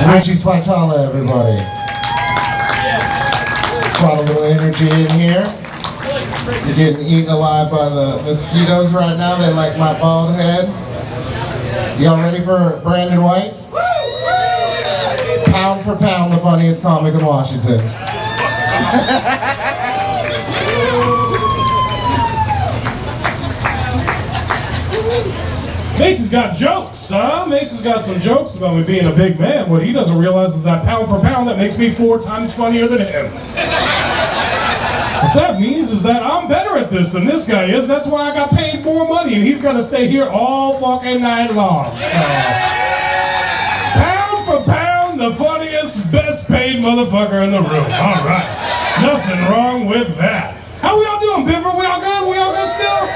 Richie Spatala, everybody. Brought a little energy in here. You're getting eaten alive by the mosquitoes right now. They like my bald head. Y'all ready for Brandon White? Pound for pound, the funniest comic in Washington. Mace's got jokes, huh? Mace's got some jokes about me being a big man. What he doesn't realize is that pound for pound, that makes me 4 times funnier than him. What that means is that I'm better at this than this guy is. That's why I got paid more money, and he's gonna stay here all fucking night long. So, pound for pound, the funniest, best paid motherfucker in the room. All right, nothing wrong with that. How we all doing, Binford? We all good? We all good still?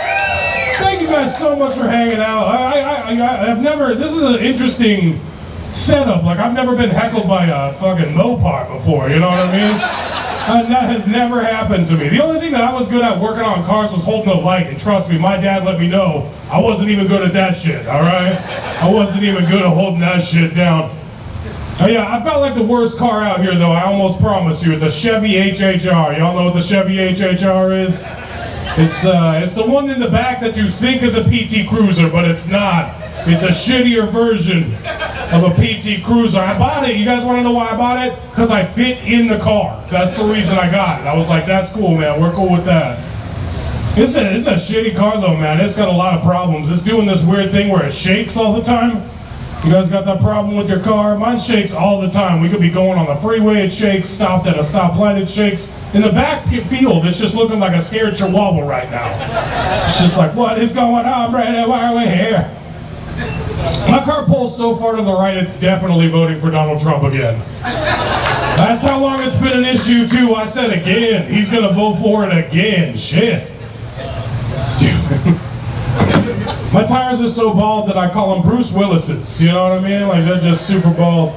Thank you guys so much for hanging out. I've never, this is an interesting setup. Like, I've never been heckled by a fucking Mopar before, you know what I mean? That has never happened to me. The only thing that I was good at working on cars was holding a light, and trust me, my dad let me know I wasn't even good at that shit, all right? I wasn't even good at holding that shit down. Oh yeah, I've got like the worst car out here though, I almost promise you. It's a Chevy HHR. Y'all know what the Chevy HHR is? It's the one in the back that you think is a PT Cruiser, but it's not. It's a shittier version of a PT Cruiser. I bought it. You guys want to know why I bought it? Because I fit in the car. That's the reason I got it. I was like, that's cool, man. We're cool with that. It's a shitty car, though, man. It's got a lot of problems. It's doing this weird thing where it shakes all the time. You guys got that problem with your car? Mine shakes all the time. We could be going on the freeway, it shakes. Stopped at a stoplight, it shakes. In the back field, it's just looking like a scared chihuahua right now. It's just like, what is going on, Brandon? Why are we here? My car pulls so far to the right, it's definitely voting for Donald Trump again. That's how long it's been an issue, too. I said again. He's going to vote for it again. Shit. Stupid. My tires are so bald that I call them Bruce Willis's. You know what I mean? Like, they're just super bald.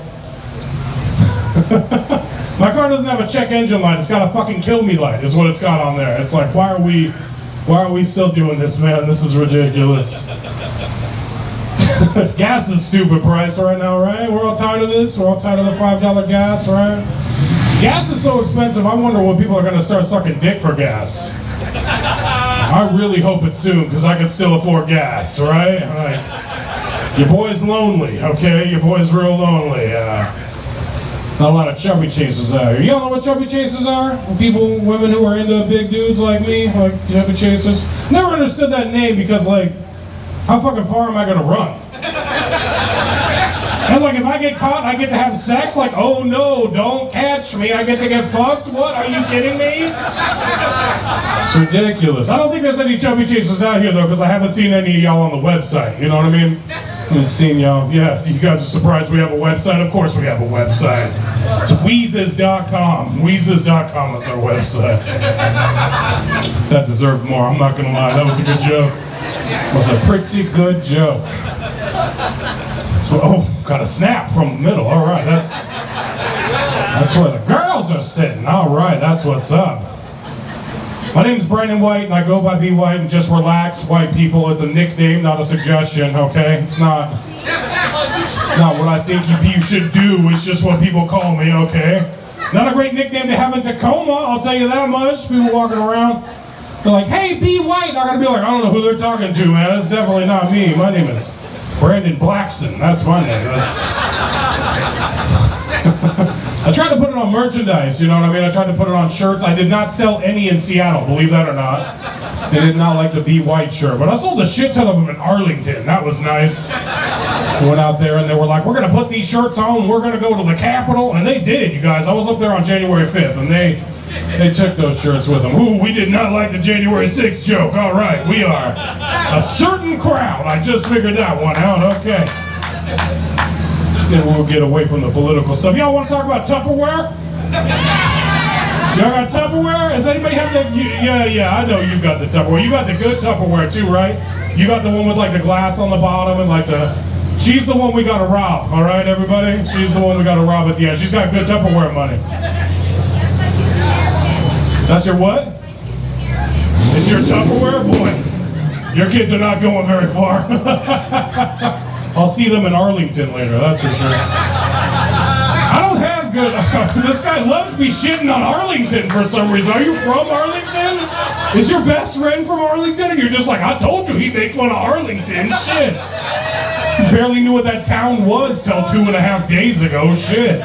My car doesn't have a check engine light. It's got a fucking kill me light, is what it's got on there. It's like, why are we still doing this, man? This is ridiculous. Gas is stupid price right now, right? We're all tired of this. We're all tired of the $5 gas, right? Gas is so expensive, I wonder when people are going to start sucking dick for gas. I really hope it's soon, because I can still afford gas, right? Like, your boy's lonely, okay? Your boy's real lonely. Not a lot of chubby chasers out here. Y'all know what chubby chasers are? Women who are into big dudes like me, like chubby chasers. Never understood that name because, like, how fucking far am I gonna run? And like, if I get caught, I get to have sex? Like, oh no, don't catch me, I get to get fucked? What, are you kidding me? It's ridiculous. I don't think there's any chubby chasers out here though, because I haven't seen any of y'all on the website, you know what I mean? I haven't seen y'all. Yeah, you guys are surprised we have a website? Of course we have a website. It's Weezus.com. Weezus.com is our website. That deserved more, I'm not gonna lie, that was a good joke. It was a pretty good joke. So, oh, got a snap from the middle. All right, that's where the girls are sitting. All right, that's what's up. My name's Brandon White, and I go by B White. And just relax, white people. It's a nickname, not a suggestion. Okay, it's not what I think you should do. It's just what people call me. Okay, not a great nickname to have in Tacoma. I'll tell you that much. People walking around, they're like, "Hey, B White." I'm gonna be like, I don't know who they're talking to, man. That's definitely not me. My name is Brandon Blackson, that's my name. I tried to put it on merchandise, you know what I mean? I tried to put it on shirts. I did not sell any in Seattle, believe that or not. They did not like the Be White shirt, but I sold a shit ton of them in Arlington. That was nice. I went out there and they were like, we're gonna put these shirts on, we're gonna go to the Capitol, and they did, you guys. I was up there on January 5th, and they took those shirts with them. Ooh, we did not like the January 6th joke. All right, we are a certain crowd. I just figured that one out. Okay. Then we'll get away from the political stuff. Y'all want to talk about Tupperware? Y'all got Tupperware? Does anybody have that? Yeah, I know you got the Tupperware. You got the good Tupperware too, right? You got the one with like the glass on the bottom and like she's the one we gotta rob, all right, everybody? She's the one we gotta rob at the end. She's got good Tupperware money. That's your what? It's your Tupperware? Boy, your kids are not going very far. I'll see them in Arlington later, that's for sure. I don't have good. This guy loves me shitting on Arlington for some reason. Are you from Arlington? Is your best friend from Arlington? And you're just like, I told you he'd make fun of Arlington. Shit. Barely knew what that town was till 2.5 days ago. Shit.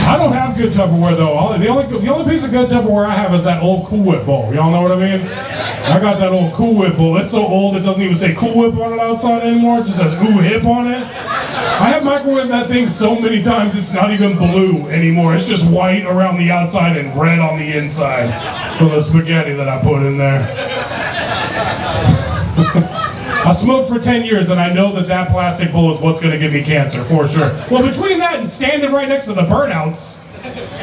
I don't have good Tupperware though. The only piece of good Tupperware I have is that old Cool Whip bowl. Y'all know what I mean? I got that old Cool Whip bowl. It's so old it doesn't even say Cool Whip on it outside anymore. It just says Ooh Hip on it. I have microwaved that thing so many times it's not even blue anymore. It's just white around the outside and red on the inside for the spaghetti that I put in there. I smoked for 10 years and I know that plastic bowl is what's going to give me cancer, for sure. Well, between that and standing right next to the burnouts,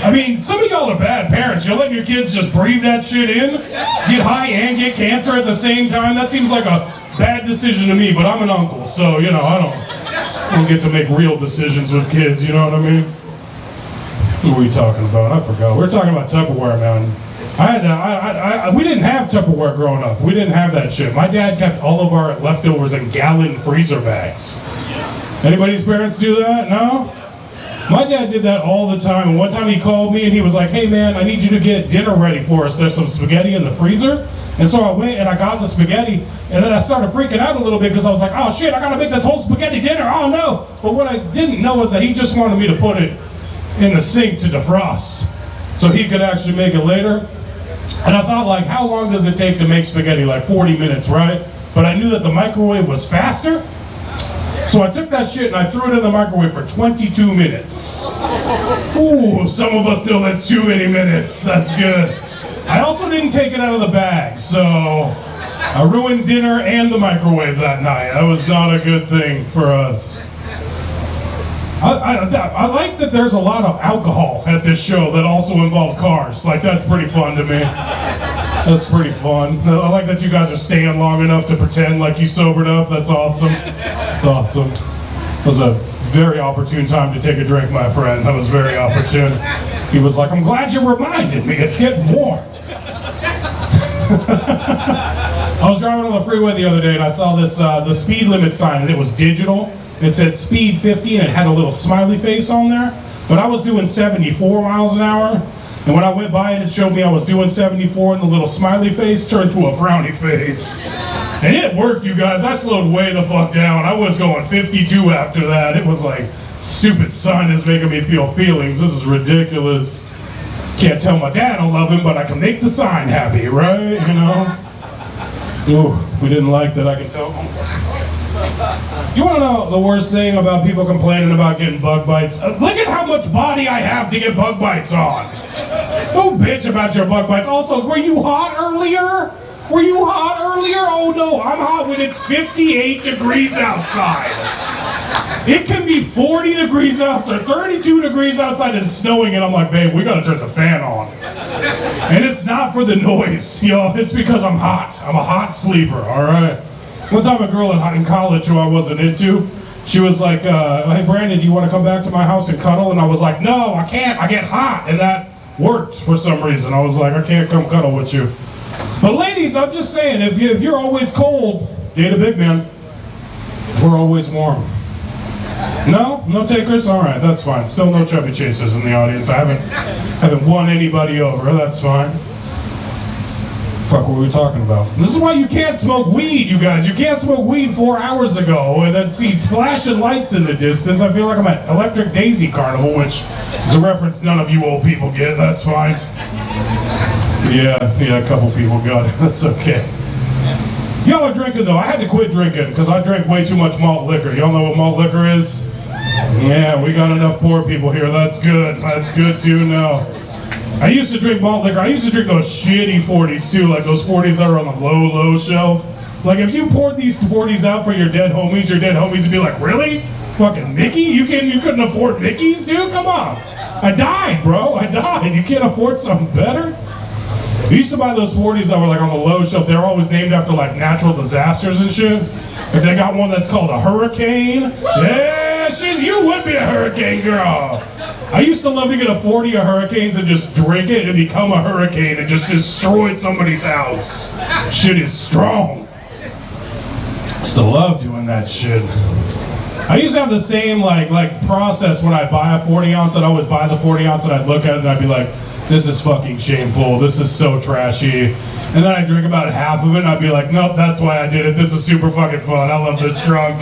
I mean, some of y'all are bad parents. You're letting your kids just breathe that shit in, get high and get cancer at the same time. That seems like a bad decision to me, but I'm an uncle, so, you know, I don't get to make real decisions with kids, you know what I mean? What were we talking about? I forgot. We were talking about Tupperware, man. We didn't have Tupperware growing up. We didn't have that shit. My dad kept all of our leftovers in gallon freezer bags. Anybody's parents do that? No? My dad did that all the time. And one time he called me and he was like, hey man, I need you to get dinner ready for us. There's some spaghetti in the freezer. And so I went and I got the spaghetti and then I started freaking out a little bit because I was like, oh shit, I gotta make this whole spaghetti dinner. Oh no. But what I didn't know was that he just wanted me to put it in the sink to defrost so he could actually make it later. And I thought, like, how long does it take to make spaghetti? Like 40 minutes, right? But I knew that the microwave was faster. So I took that shit and I threw it in the microwave for 22 minutes. Ooh, some of us know that's too many minutes. That's good. I also didn't take it out of the bag, so I ruined dinner and the microwave that night. That was not a good thing for us. I like that there's a lot of alcohol at this show that also involve cars. Like, that's pretty fun to me. That's pretty fun. I like that you guys are staying long enough to pretend like you sobered up. That's awesome. That's awesome. It was a very opportune time to take a drink, my friend. That was very opportune. He was like, I'm glad you reminded me. It's getting warm. I was driving on the freeway the other day and I saw this the speed limit sign and it was digital. It said speed 50 and it had a little smiley face on there. But I was doing 74 miles an hour. And when I went by it, it showed me I was doing 74 and the little smiley face turned to a frowny face. And it worked, you guys. I slowed way the fuck down. I was going 52 after that. It was like, stupid sign is making me feel feelings. This is ridiculous. Can't tell my dad I love him, but I can make the sign happy, right? You know? Ooh, we didn't like that, I can tell. You want to know the worst thing about people complaining about getting bug bites? Look at how much body I have to get bug bites on. Don't bitch about your bug bites. Also, were you hot earlier? Were you hot earlier? Oh no, I'm hot when it's 58 degrees outside. It can be 40 degrees outside, 32 degrees outside and snowing, and I'm like, babe, we gotta turn the fan on. And it's not for the noise, yo, it's because I'm hot. I'm a hot sleeper, all right? One time a girl in college who I wasn't into, she was like, hey Brandon, do you want to come back to my house and cuddle? And I was like, no, I can't, I get hot. And that worked for some reason. I was like, I can't come cuddle with you. But ladies, I'm just saying, if you're always cold, date a big man. We're always warm. No? No takers? All right, that's fine. Still no chubby chasers in the audience. I haven't won anybody over. That's fine. Fuck, what were we talking about? This is why you can't smoke weed, you guys. You can't smoke weed 4 hours ago and then see flashing lights in the distance. I feel like I'm at Electric Daisy Carnival, which is a reference none of you old people get. That's fine. Yeah, a couple people got it. That's okay. Y'all are drinking though. I had to quit drinking because I drank way too much malt liquor. Y'all know what malt liquor is? Yeah, we got enough poor people here. That's good. That's good too now. I used to drink malt liquor. I used to drink those shitty 40s too, like those 40s that are on the low shelf. Like if you poured these 40s out for your dead homies would be like, really? Fucking Mickey? You couldn't afford Mickeys, dude? Come on. I died, bro. I died. You can't afford something better? We used to buy those 40s that were like on the low shelf. They were always named after like natural disasters and shit. If they got one that's called a hurricane, yeah, shit, you would be a hurricane girl. I used to love to get a 40 of hurricanes and just drink it and become a hurricane and just destroy somebody's house. Shit is strong. Still love doing that shit. I used to have the same like process when I buy a 40 ounce. I'd always buy the 40 ounce and I'd look at it and I'd be like, this is fucking shameful. This is so trashy. And then I'd drink about half of it and I'd be like, nope, that's why I did it. This is super fucking fun. I love this drunk.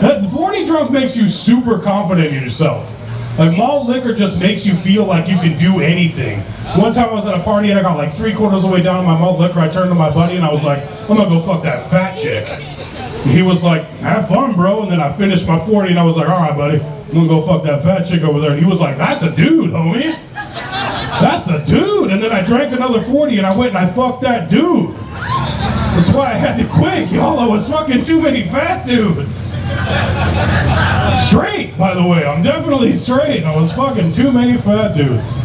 The 40 drunk makes you super confident in yourself. Like malt liquor just makes you feel like you can do anything. One time I was at a party and I got like 3/4 of the way down my malt liquor. I turned to my buddy and I was like, I'm gonna go fuck that fat chick. And he was like, have fun, bro. And then I finished my 40 and I was like, all right, buddy, I'm gonna go fuck that fat chick over there. And he was like, that's a dude, homie. That's a dude. And then I drank another 40 and I went and I fucked that dude. That's why I had to quit, y'all. I was fucking too many fat dudes. Straight, by the way. I'm definitely straight. I was fucking too many fat dudes.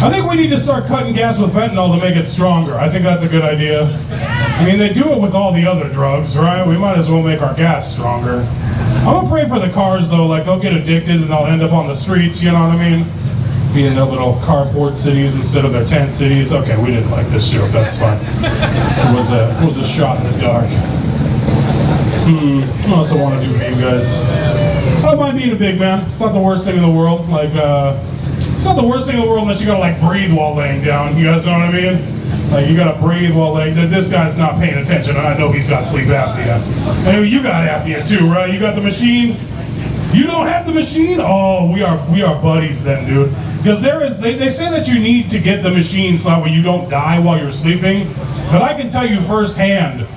I think we need to start cutting gas with fentanyl to make it stronger. I think that's a good idea. I mean, they do it with all the other drugs, right? We might as well make our gas stronger. I'm afraid for the cars, though. Like, they'll get addicted and they'll end up on the streets, you know what I mean? Be in their little carport cities instead of their tent cities. Okay, we didn't like this joke. That's fine. It was a shot in the dark. What else I want to do for you guys? I don't mind being a big man. It's not the worst thing in the world. Like, it's not the worst thing in the world unless you gotta like breathe while laying down. You guys know what I mean? Like you gotta breathe while laying. This guy's not paying attention, and I know he's got sleep apnea. And you got apnea too, right? You got the machine. You don't have the machine? Oh, we are buddies then, dude. Because they say that you need to get the machine so that way you don't die while you're sleeping. But I can tell you firsthand,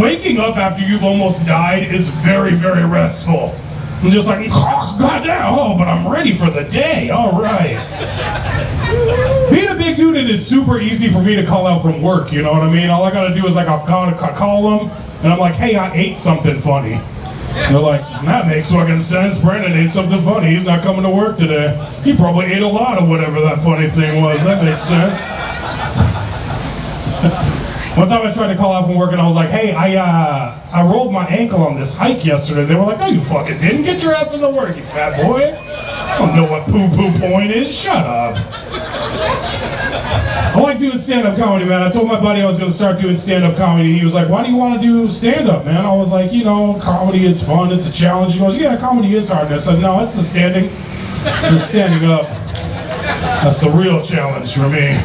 waking up after you've almost died is very, very restful. I'm just like, oh, goddamn, oh, but I'm ready for the day, all right. Being a big dude, it is super easy for me to call out from work, you know what I mean? All I gotta do is like, I'll call them, and I'm like, hey, I ate something funny. And they're like, that makes fucking sense. Brandon ate something funny. He's not coming to work today. He probably ate a lot of whatever that funny thing was. That makes sense. One time I tried to call out from work and I was like, hey, I rolled my ankle on this hike yesterday. They were like, no, you fucking didn't. Get your ass into work, you fat boy. I don't know what poo-poo point is. Shut up. I like doing stand-up comedy, man. I told my buddy I was going to start doing stand-up comedy. He was like, why do you want to do stand-up, man? I was like, you know, comedy, it's fun, it's a challenge. He goes, yeah, comedy is hard. And I said, no, it's the standing. It's the standing up. That's the real challenge for me.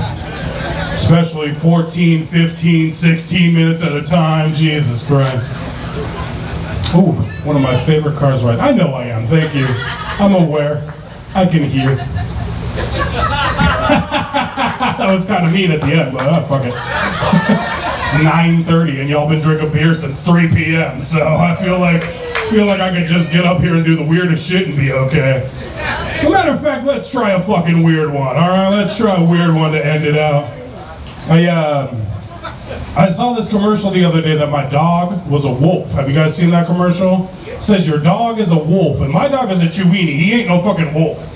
Especially 14, 15, 16 minutes at a time. Jesus Christ. Ooh, one of my favorite cars right now. I know I am, thank you. I'm aware. I can hear. That was kind of mean at the end, but fuck it. It's 9:30 and y'all been drinking beer since 3 p.m. So I feel like I could just get up here and do the weirdest shit and be okay. As a matter of fact, let's try a fucking weird one. All right, let's try a weird one to end it out. I saw this commercial the other day that my dog was a wolf. Have you guys seen that commercial? It says your dog is a wolf, and my dog is a Chiweenie. He ain't no fucking wolf.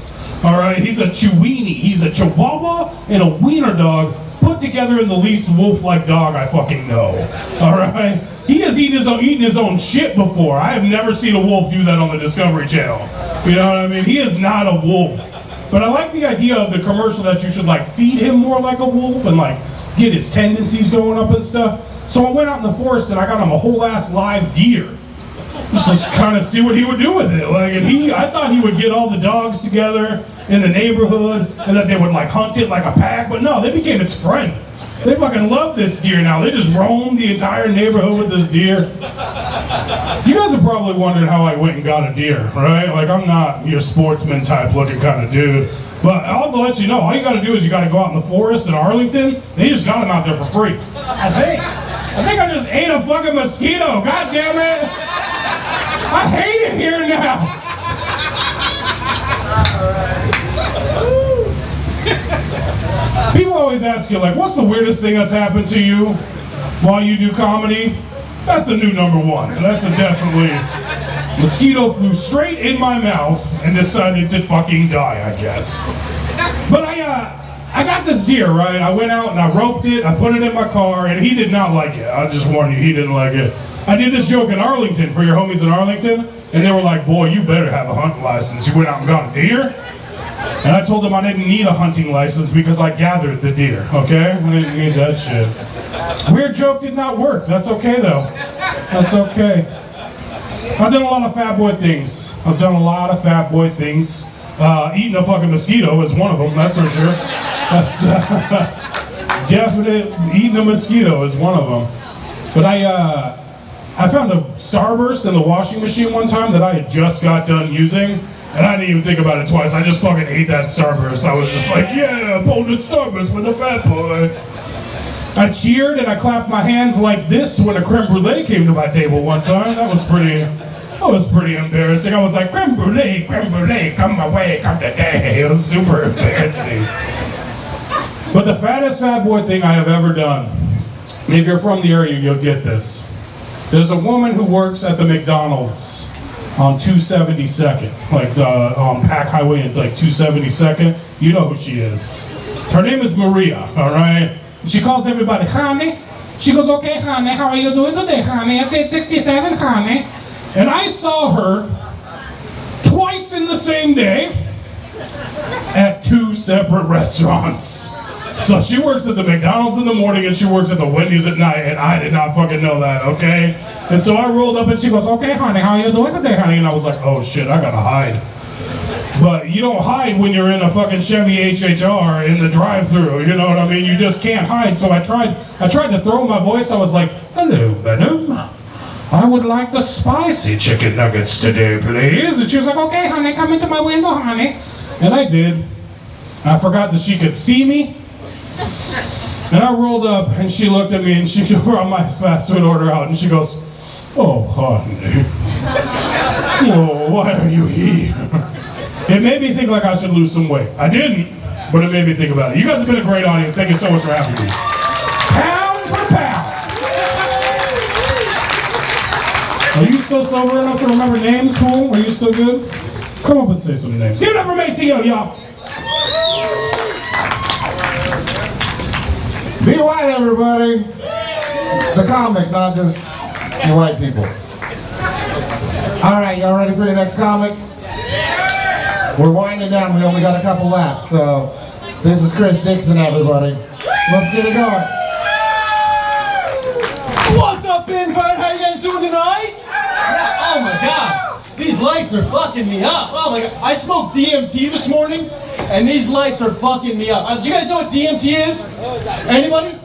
All right, he's a Chiweenie. He's a Chihuahua and a wiener dog put together in the least wolf-like dog I fucking know. All right, he has eaten his own shit before. I have never seen a wolf do that on the Discovery Channel. You know what I mean? He is not a wolf. But I like the idea of the commercial that you should like feed him more like a wolf and like get his tendencies going up and stuff. So I went out in the forest and I got him a whole ass live deer. Just to kind of see what he would do with it. Like, and I thought he would get all the dogs together in the neighborhood and that they would like hunt it like a pack, but no, they became its friend. They fucking love this deer now. They just roam the entire neighborhood with this deer. You guys are probably wondering how I went and got a deer, right? Like, I'm not your sportsman type looking kind of dude. But I'll let you know, all you gotta do is you gotta go out in the forest in Arlington. They just got them out there for free. I think I just ate a fucking mosquito. God damn it. I hate it here now. People always ask you, like, what's the weirdest thing that's happened to you while you do comedy? That's a new number one. That's a definitely... Mosquito flew straight in my mouth and decided to fucking die, I guess. But I got this deer, right? I went out and I roped it, I put it in my car, and he did not like it. I'll just warn you, he didn't like it. I did this joke in Arlington for your homies in Arlington, and they were like, boy, you better have a hunting license. You went out and got a deer? And I told them I didn't need a hunting license because I gathered the deer, okay? I didn't need that shit. Weird joke did not work. That's okay though. That's okay. I've done a lot of fat boy things. Eating a fucking mosquito is one of them, that's for sure. That's definite. Eating a mosquito is one of them. But I found a Starburst in the washing machine one time that I had just got done using, and I didn't even think about it twice. I just fucking ate that Starburst. I was just like, yeah, bonus Starburst with a fat boy. I cheered and I clapped my hands like this when a creme brulee came to my table one time. That was pretty embarrassing. I was like, creme brulee, come my way, come today. It was super embarrassing. But the fattest fat boy thing I have ever done, and if you're from the area, you'll get this. There's a woman who works at the McDonald's on 272nd, like on Pack Highway at like 272nd. You know who she is. Her name is Maria, all right? She calls everybody, honey. She goes, okay, honey, how are you doing today, honey? It's 8:67, honey. And I saw her twice in the same day at 2 separate restaurants. So she works at the McDonald's in the morning and she works at the Wendy's at night, and I did not fucking know that, okay? And so I rolled up and she goes, okay, honey, how are you doing today, honey? And I was like, oh shit, I gotta hide. But you don't hide when you're in a fucking Chevy HHR in the drive-thru, you know what I mean? You just can't hide. So I tried to throw my voice. I was like, hello, madam. I would like the spicy chicken nuggets today, please. And she was like, okay, honey, come into my window, honey. And I did. I forgot that she could see me. And I rolled up and she looked at me and she brought my fast food order out and she goes, oh, honey. Oh, why are you here? It made me think like I should lose some weight. I didn't, but it made me think about it. You guys have been a great audience. Thank you so much for having me. Pound for pound. Are you still sober enough to remember names, fool? Are you still good? Come up and say some names. Give it up for Maceo, y'all. Be white, everybody. The comic, not just the white people. All right, y'all ready for your next comic? We're winding down. We only got a couple left, so this is Chris Dixon, everybody. Let's get it going. What's up, Binford? How you guys doing tonight? Yeah, oh my god, these lights are fucking me up. Oh my god, I smoked DMT this morning, and these lights are fucking me up. Do you guys know what DMT is? Anybody?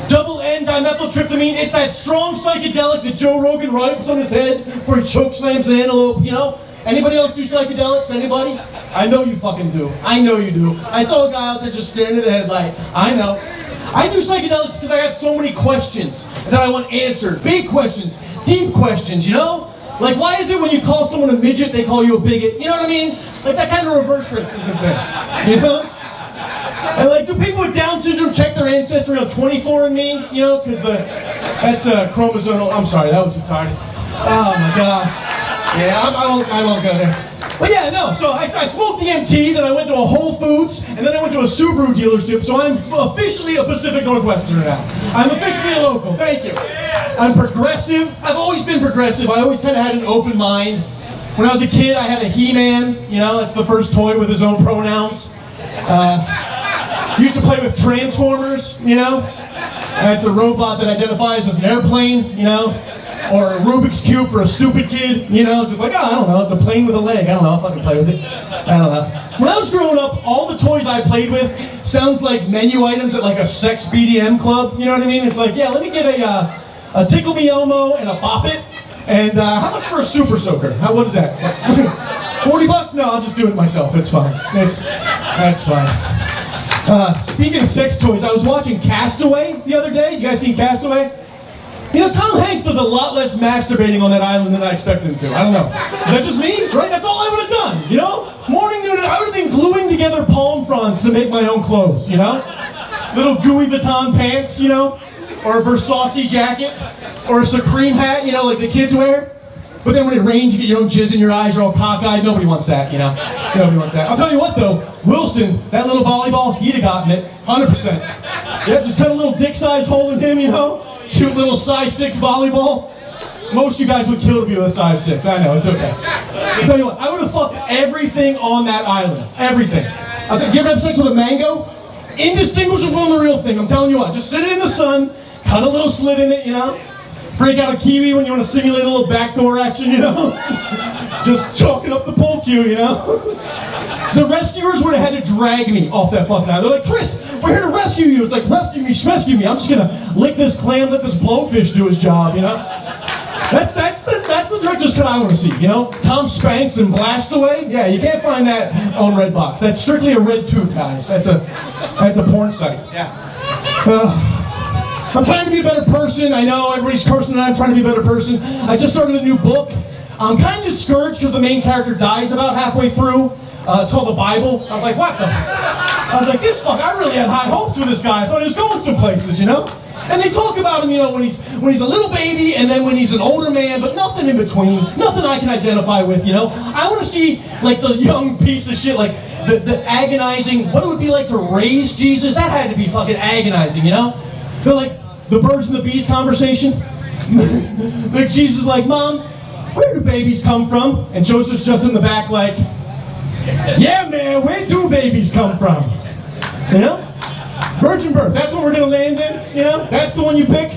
Double N-dimethyltryptamine. It's that strong psychedelic that Joe Rogan wipes on his head before he chokeslams an antelope, you know? Anybody else do psychedelics? Anybody? I know you fucking do. I know you do. I saw a guy out there just staring at a headlight. I know. I do psychedelics because I got so many questions that I want answered. Big questions, deep questions, you know? Like, why is it when you call someone a midget, they call you a bigot? You know what I mean? Like that kind of reverse racism thing, you know? And like, do people with Down syndrome check their ancestry on 24andMe? You know, because that's chromosomal. I'm sorry, that was retarded. Oh my god. Yeah, I won't go there. But yeah, no, so I smoked DMT, then I went to a Whole Foods, and then I went to a Subaru dealership, so I'm officially a Pacific Northwesterner now. I'm officially a local, thank you. I'm progressive. I've always been progressive. I always kind of had an open mind. When I was a kid, I had a He-Man, you know, that's the first toy with his own pronouns. Used to play with Transformers, you know? That's a robot that identifies as an airplane, you know? Or a Rubik's Cube for a stupid kid, you know, just like, oh, I don't know, it's a plane with a leg, I don't know, I'll fucking play with it. I don't know. When I was growing up, all the toys I played with sounds like menu items at like a sex BDM club, you know what I mean? It's like, yeah, let me get a Tickle Me Elmo and a Bop It, and how much for a Super Soaker? What is that? $40? No, I'll just do it myself, it's fine. That's fine. Speaking of sex toys, I was watching Castaway the other day. You guys seen Castaway? You know, Tom Hanks does a lot less masturbating on that island than I expected him to. I don't know. Is that just me? Right? That's all I would have done, you know? Morning, noon, I would have been gluing together palm fronds to make my own clothes, you know? Little gooey Vuitton pants, you know? Or a Versace jacket. Or a Supreme hat, you know, like the kids wear. But then when it rains, you get your own jizz in your eyes, you're all cockeyed. Nobody wants that, you know? Nobody wants that. I'll tell you what, though. Wilson, that little volleyball, he'd have gotten it. 100%. Yep, just cut a little dick size hole in him, you know? Cute little size 6 volleyball. Most of you guys would kill to be with a size 6. I know, it's okay. I'll tell you what, I would have fucked everything on that island. Everything. I was like, do you ever have sex with a mango? Indistinguishable from the real thing. I'm telling you what, just sit it in the sun, cut a little slit in it, you know? Break out a kiwi when you want to simulate a little backdoor action, you know? Just chalking up the pole cue, you know? The rescuers would have had to drag me off that fucking island. They're like, Chris, we're here to rescue you. It's like, rescue me. I'm just gonna lick this clam, let this blowfish do his job, you know? That's the director's cut I want to see, you know? Tom Spanks and Blast Away? Yeah, you can't find that on Redbox. That's strictly a red tube, guys. That's a porn site. Yeah. I'm trying to be a better person. I know everybody's cursing and I'm trying to be a better person. I just started a new book. I'm kind of discouraged because the main character dies about halfway through. It's called The Bible. I was like, what the I was like, this fuck, I really had high hopes for this guy. I thought he was going some places, you know? And they talk about him, you know, when he's a little baby and then when he's an older man, but nothing in between. Nothing I can identify with, you know? I want to see, like, the young piece of shit, like, the agonizing, what it would be like to raise Jesus. That had to be fucking agonizing, you know? Feel like the birds and the bees conversation. Like Jesus is like, Mom, where do babies come from? And Joseph's just in the back like, yeah man, where do babies come from? You know? Virgin birth, that's what we're gonna land in, you know? That's the one you pick.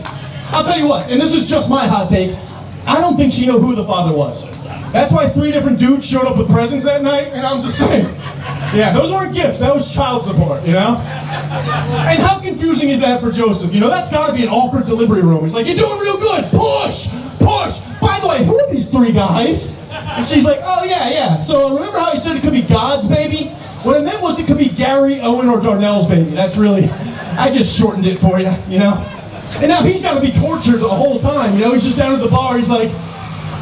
I'll tell you what, and this is just my hot take, I don't think she knew who the father was. That's why 3 different dudes showed up with presents that night, and I'm just saying. Yeah, those weren't gifts, that was child support, you know? And how confusing is that for Joseph? You know, that's gotta be an awkward delivery room. He's like, you're doing real good, push, push. By the way, who are these 3 guys? And she's like, oh yeah. So remember how he said it could be God's baby? What I meant was it could be Gary, Owen, or Darnell's baby. That's really, I just shortened it for you, you know? And now he's gotta be tortured the whole time, you know? He's just down at the bar, he's like,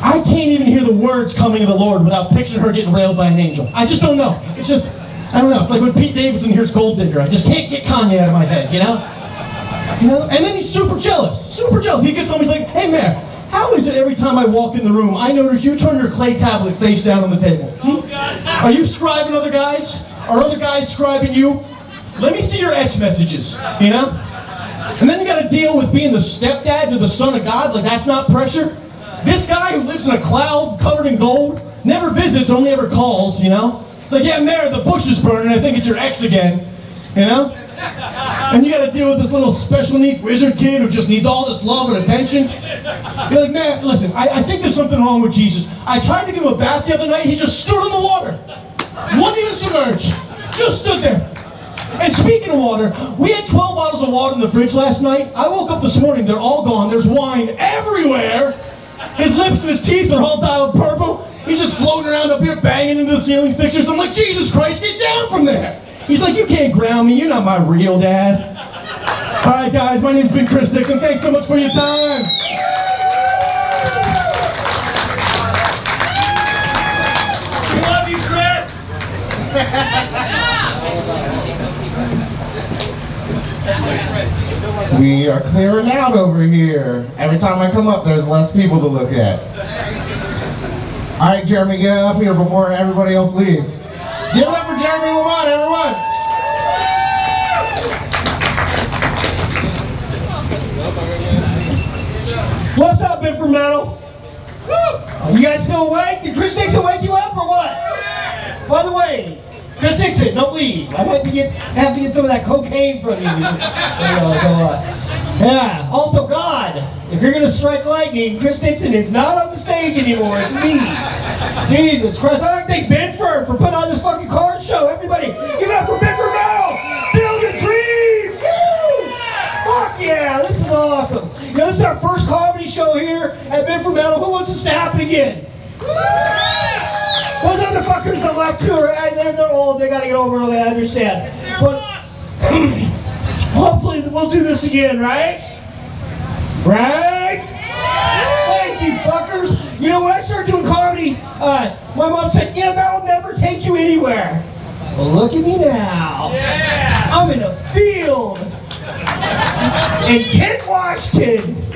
I can't even hear the words coming of the Lord without picturing her getting railed by an angel. I just don't know. It's just, I don't know. It's like when Pete Davidson hears Gold Digger. I just can't get Kanye out of my head, you know? You know? And then he's super jealous. Super jealous. He gets home, he's like, hey Mayor, how is it every time I walk in the room, I notice you turn your clay tablet face down on the table? Are you scribing other guys? Are other guys scribing you? Let me see your etch messages, you know? And then you gotta deal with being the stepdad to the son of God, like that's not pressure. This guy who lives in a cloud covered in gold, never visits, only ever calls, you know? It's like, yeah, Mayor, the bush is burning, I think it's your ex again, you know? And you gotta deal with this little special needs wizard kid who just needs all this love and attention. You're like, man, listen, I think there's something wrong with Jesus. I tried to give him a bath the other night, he just stood in the water. Wouldn't even submerge, just stood there. And speaking of water, we had 12 bottles of water in the fridge last night. I woke up this morning, they're all gone, there's wine everywhere. His lips and his teeth are all dialed purple. He's just floating around up here banging into the ceiling fixtures. I'm like, Jesus Christ, get down from there. He's like, you can't ground me. You're not my real dad. All right, guys, my name's Big Chris Dixon. Thanks so much for your time. We love you, Chris. We are clearing out over here. Every time I come up, there's less people to look at. All right, Jeremy, get up here before everybody else leaves. Give it up for Jeremy Lamont, everyone. What's up, Binford Metal? You guys still awake? Did Chris Dixon wake you up or what? By the way, Chris Dixon, don't leave. I might have to get some of that cocaine from you. Yeah. Also, God, if you're gonna strike lightning, Chris Dixon is not on the stage anymore. It's me. Jesus Christ! I like to thank Binford for putting on this fucking card show. Everybody, give it up for Binford Metal. Build your dreams. Woo! Fuck yeah! This is awesome. You know, this is our first comedy show here at Binford Metal. Who wants this to happen again? Those other fuckers that left too, they're old, they gotta get over it, I understand. But hopefully we'll do this again, right? Right? Thank you, fuckers. You know, when I started doing comedy, my mom said, you know, that'll never take you anywhere. Well, look at me now. Yeah. I'm in a field in Kent, Washington,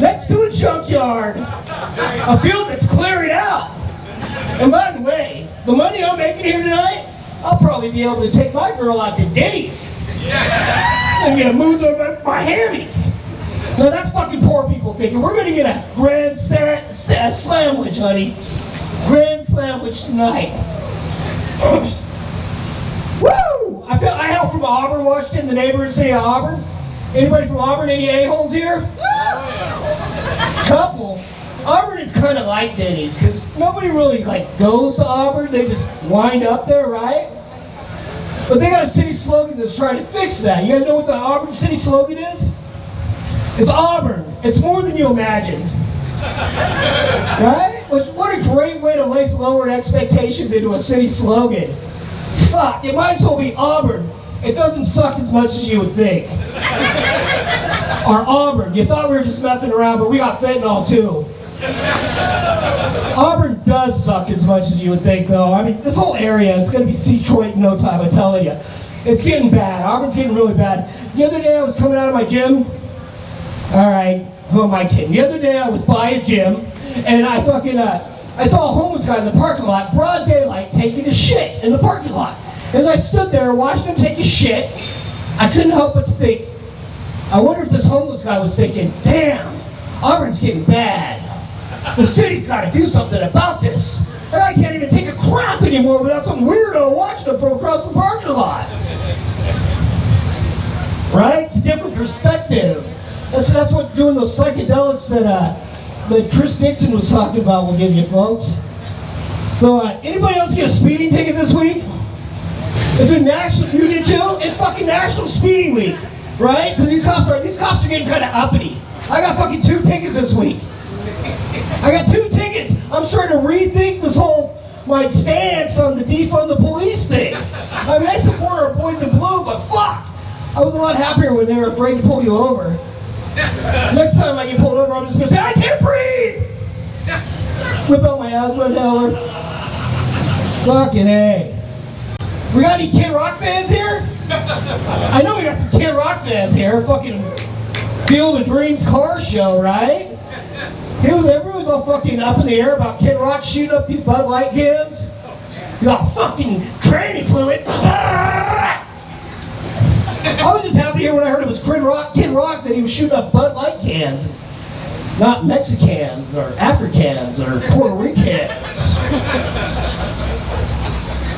next to a junkyard. A field that's clearing out. And by the way, the money I'm making here tonight, I'll probably be able to take my girl out to Denny's. And get a moons on my hammy. Now that's fucking poor people thinking. We're gonna get a grand sandwich, honey. Grand sandwich tonight. Woo! I hail from Auburn, Washington, the neighboring city of Auburn. Anybody from Auburn? Any a-holes here? Couple. Auburn is kind of like Denny's because nobody really like goes to Auburn. They just wind up there, right? But they got a city slogan that's trying to fix that. You guys know what the Auburn city slogan is? It's Auburn. It's more than you imagine. Right? What a great way to lace lowered expectations into a city slogan. Fuck, it might as well be Auburn. It doesn't suck as much as you would think. Or Auburn. You thought we were just messing around, but we got fentanyl too. Auburn does suck as much as you would think, though. I mean, this whole area, it's going to be Detroit in no time, I'm telling you. It's getting bad. Auburn's getting really bad. The other day I was coming out of my gym. All right, who am I kidding? The other day I was by a gym, and I saw a homeless guy in the parking lot, broad daylight, taking a shit in the parking lot. As I stood there watching him take a shit, I couldn't help but to think, I wonder if this homeless guy was thinking, damn, Auburn's getting bad. The city's got to do something about this. And I can't even take a crap anymore without some weirdo watching him from across the parking lot. Right? It's a different perspective. That's what doing those psychedelics that Chris Dixon was talking about will give you, folks. So, anybody else get a speeding ticket this week? It's been national. You did too? It's fucking National Speeding Week, right? So these cops are getting kind of uppity. I got fucking 2 tickets this week. I got 2 tickets. I'm starting to rethink my stance on the defund the police thing. I mean, I support our boys in blue, but fuck, I was a lot happier when they were afraid to pull you over. Next time I get pulled over, I'm just gonna say, I can't breathe! Whip out my asthma inhaler. Fucking A. We got any Kid Rock fans here? I know we got some Kid Rock fans here. Fucking Field of Dreams car show, right? Everyone's all fucking up in the air about Kid Rock shooting up these Bud Light cans. He's all fucking tranny fluid. I was just happy to hear when I heard it was Kid Rock, that he was shooting up Bud Light cans. Not Mexicans or Africans or Puerto Ricans.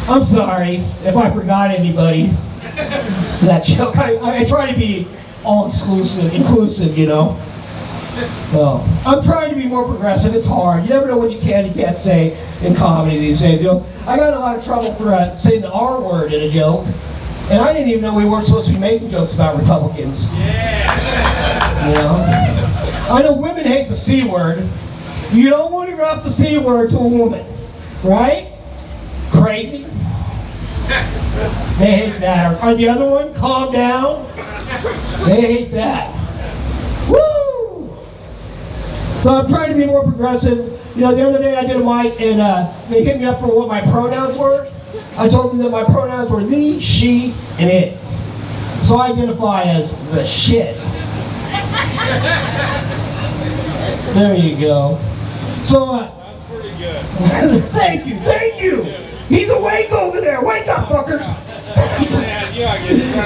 I'm sorry if I forgot anybody. That joke. I try to be all inclusive, you know. Well, I'm trying to be more progressive. It's hard. You never know what you can and can't say in comedy these days. You know, I got in a lot of trouble for saying the R word in a joke, and I didn't even know we weren't supposed to be making jokes about Republicans. Yeah. You know, I know women hate the C word. You don't want to drop the C word to a woman, right? Crazy. They hate that. Or the other one, calm down. They hate that. Woo! So I'm trying to be more progressive. You know, the other day I did a mic and they hit me up for what my pronouns were. I told them that my pronouns were thee, she, and it. So I identify as the shit. There you go. So, That's pretty good. thank you. He's awake over there. Wake up, fuckers.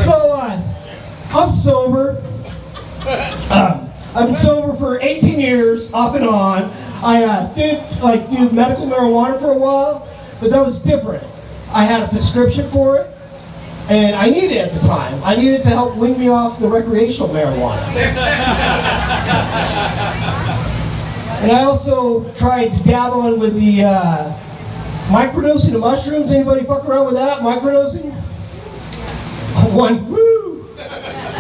So, I'm sober. I've been sober for 18 years, off and on. I did do medical marijuana for a while, but that was different. I had a prescription for it, and I needed it at the time. I needed to help wean me off the recreational marijuana. And I also tried dabbling with the microdosing of mushrooms. Anybody fuck around with that? Microdosing? One. Woo!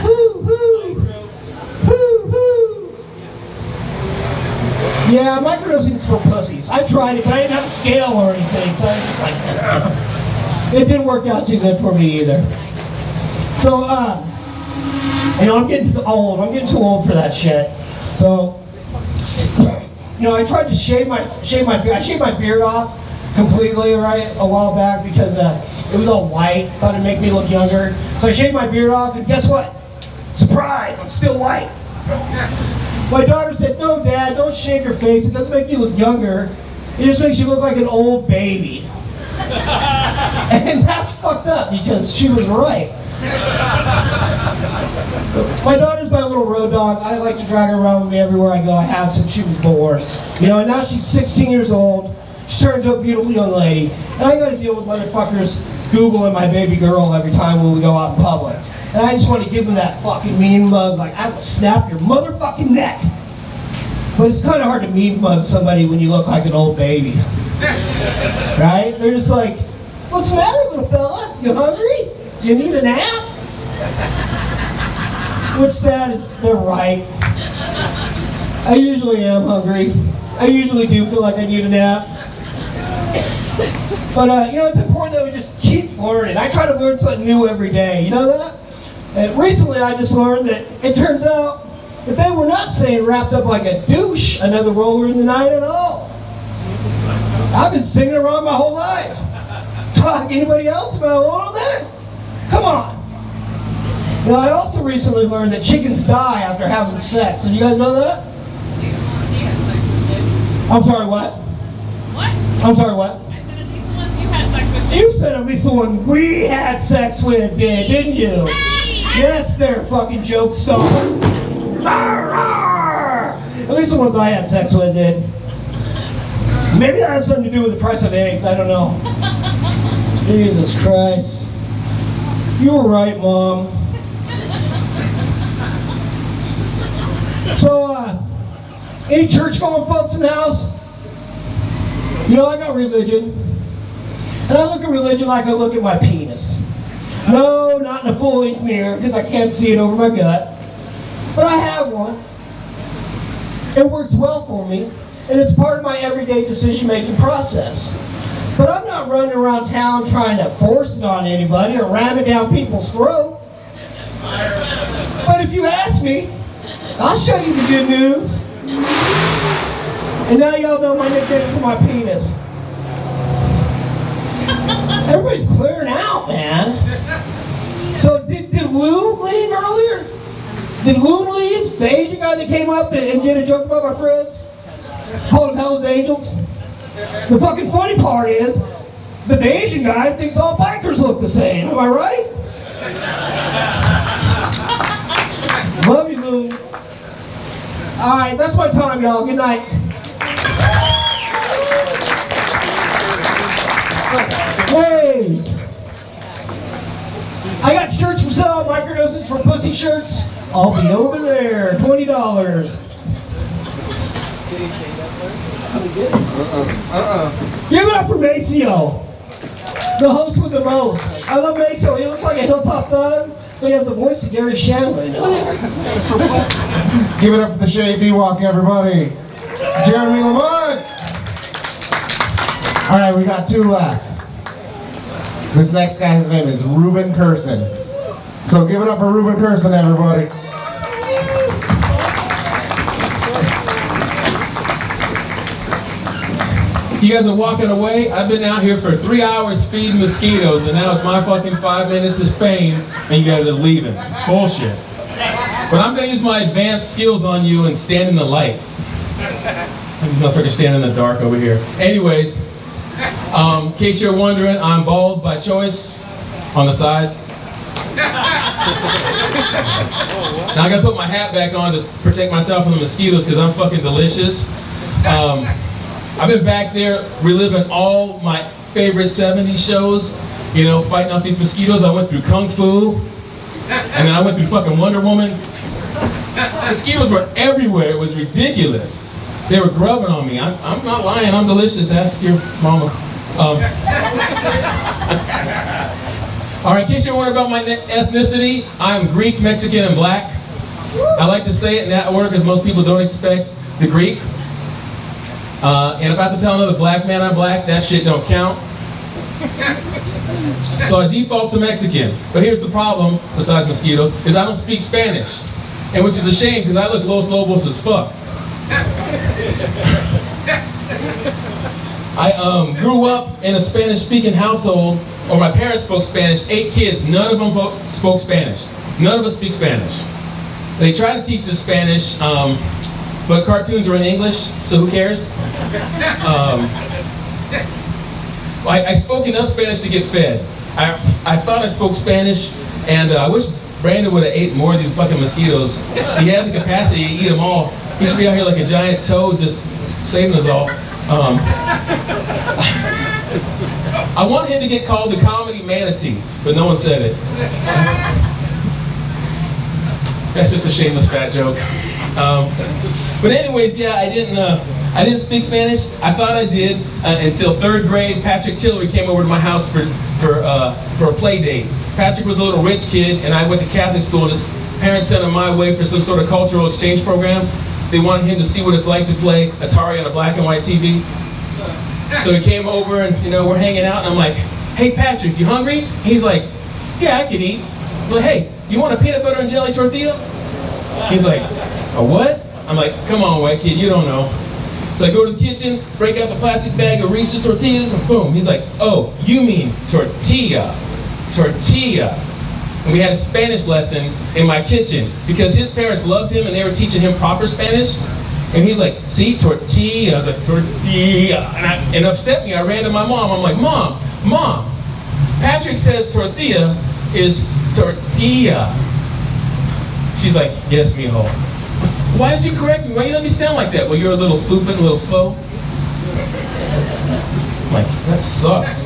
Woo! Woo! Woo! Woo! Yeah, microdosing is for pussies. I tried it, but I didn't have a scale or anything, so I was just like, it didn't work out too good for me either. So, you know, I'm getting old. I'm getting too old for that shit. So, you know, I tried to shave my beard. I shaved my beard off completely, right, a while back because it was all white. Thought it'd make me look younger. So I shaved my beard off, and guess what? Surprise! I'm still white. My daughter said, "No, Dad, don't shave your face. It doesn't make you look younger. It just makes you look like an old baby." And that's fucked up because she was right. My daughter's my little road dog. I like to drag her around with me everywhere I go. I have since she was born. You know, and now she's 16 years old. She turned into a beautiful young lady. And I gotta deal with motherfuckers Googling my baby girl every time when we go out in public. And I just want to give him that fucking mean mug, like I will snap your motherfucking neck. But it's kind of hard to mean mug somebody when you look like an old baby. Right? They're just like, what's the matter, little fella? You hungry? You need a nap? Which sad is, they're right. I usually am hungry. I usually do feel like I need a nap. But it's important that we just keep learning. I try to learn something new every day, you know that? And recently I just learned that it turns out that they were not saying wrapped up like a douche another roller in the night at all. I've been singing around my whole life. Talk anybody else about all of that? Come on. I also recently learned that chickens die after having sex. Did you guys know that? I'm sorry, what? What? I'm sorry, what? I said at least the ones you had sex with. You said at least the one we had sex with did, didn't you? Yes, they're fucking joke star. At least the ones I had sex with did. Maybe that has something to do with the price of eggs, I don't know. Jesus Christ. You were right, Mom. So, any church-going folks in the house? I got religion. And I look at religion like I look at my penis. No, not in a full-length mirror, because I can't see it over my gut. But I have one. It works well for me, and it's part of my everyday decision-making process. But I'm not running around town trying to force it on anybody or ram it down people's throat. But if you ask me, I'll show you the good news. And now y'all know my nickname for my penis. Everybody's clearing out, man. So did Lou leave earlier? Did Lou leave? The Asian guy that came up and did a joke about my friends? Called them Hell's Angels? The fucking funny part is that the Asian guy thinks all bikers look the same. Am I right? Love you, Lou. All right, that's my time, y'all. Good night. Hey! I got shirts for sale, microdoses for pussy shirts. I'll be over there, $20. Give it up for Maceo, the host with the most. I love Maceo. He looks like a hilltop thug, but he has the voice of Gary Shandling. Give it up for the Shade D-Walk, everybody. Jeremy Lamont. All right, we got two left. This next guy, his name is Ruben Curson. So give it up for Ruben Curson, everybody. You guys are walking away. I've been out here for 3 hours feeding mosquitoes, and now it's my fucking 5 minutes of fame, and you guys are leaving. Bullshit. But I'm gonna use my advanced skills on you and stand in the light. These motherfuckers stand in the dark over here. Anyways, in case you're wondering, I'm bald by choice on the sides. Now I gotta put my hat back on to protect myself from the mosquitoes because I'm fucking delicious. I've been back there reliving all my favorite 70s shows, fighting off these mosquitoes. I went through Kung Fu, and then I went through fucking Wonder Woman. Mosquitoes were everywhere. It was ridiculous. They were grubbing on me. I'm not lying. I'm delicious. Ask your mama. All right, in case you're wondering about my ethnicity, I'm Greek, Mexican, and black. I like to say it in that order because most people don't expect the Greek. And if I have to tell another black man I'm black, that shit don't count. So I default to Mexican. But here's the problem, besides mosquitoes, is I don't speak Spanish. And which is a shame because I look Los Lobos as fuck. I grew up in a Spanish-speaking household, or my parents spoke Spanish, 8 kids, none of them spoke Spanish. None of us speak Spanish. They try to teach us Spanish, but cartoons are in English, so who cares? I spoke enough Spanish to get fed. I thought I spoke Spanish, and I wish Brandon would have ate more of these fucking mosquitoes. He had the capacity to eat them all. He should be out here like a giant toad just saving us all. I want him to get called the comedy manatee, but no one said it. That's just a shameless fat joke. But anyways, yeah, I didn't speak Spanish. I thought I did until 3rd grade. Patrick Tillery came over to my house for a play date. Patrick was a little rich kid, and I went to Catholic school, and his parents sent him my way for some sort of cultural exchange program. They wanted him to see what it's like to play Atari on a black and white TV. So he came over, and we're hanging out, and I'm like, "Hey Patrick, you hungry?" He's like, "Yeah, I could eat." I'm like, "Hey, you want a peanut butter and jelly tortilla?" He's like, "A what?" I'm like, "Come on, white kid, you don't know." So I go to the kitchen, break out the plastic bag of Reese's tortillas, and boom. He's like, "Oh, you mean tortilla, tortilla." And we had a Spanish lesson in my kitchen because his parents loved him and they were teaching him proper Spanish. And he was like, "See, tortilla." I was like, "Tortilla." And it upset me. I ran to my mom. I'm like, Mom, Patrick says tortilla is tortilla." She's like, "Yes, mijo." "Why did you correct me? Why you let me sound like that?" "Well, you're a little floopin', a little faux." I'm like, that sucks.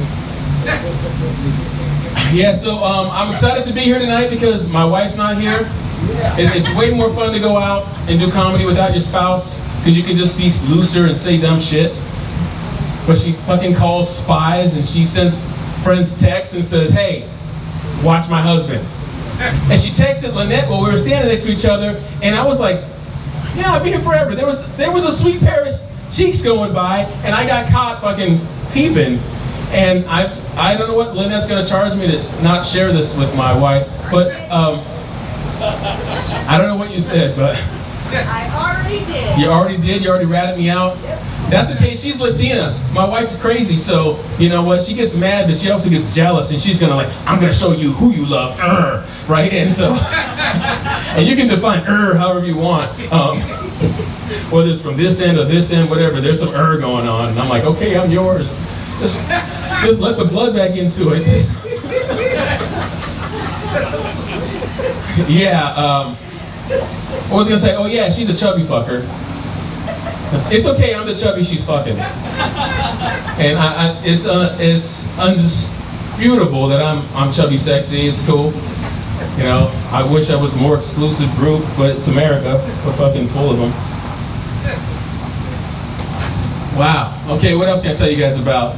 Yeah, so I'm excited to be here tonight because my wife's not here. It's way more fun to go out and do comedy without your spouse because you can just be looser and say dumb shit. But she fucking calls spies and she sends friends texts and says, "Hey, watch my husband." And she texted Lynette while we were standing next to each other, and I was like, "Yeah, I'll be here forever." There was a sweet pair of cheeks going by, and I got caught fucking peeping. And I don't know what Lynette's gonna charge me to not share this with my wife, but I don't know what you said, but I already did. you already did. You already ratted me out. Yep. That's okay. She's Latina. My wife's crazy, so you know what? She gets mad, but she also gets jealous, and she's gonna "I'm gonna show you who you love," right? And so, and you can define however you want, whether it's from this end or this end, whatever. There's some going on, and I'm like, "Okay, I'm yours." Just let the blood back into it. Yeah. What was I gonna say? Oh yeah, she's a chubby fucker. It's okay, I'm the chubby she's fucking. And it's undisputable that I'm chubby sexy. It's cool. I wish I was a more exclusive group, but it's America. We're fucking full of them. Wow. Okay, what else can I tell you guys about?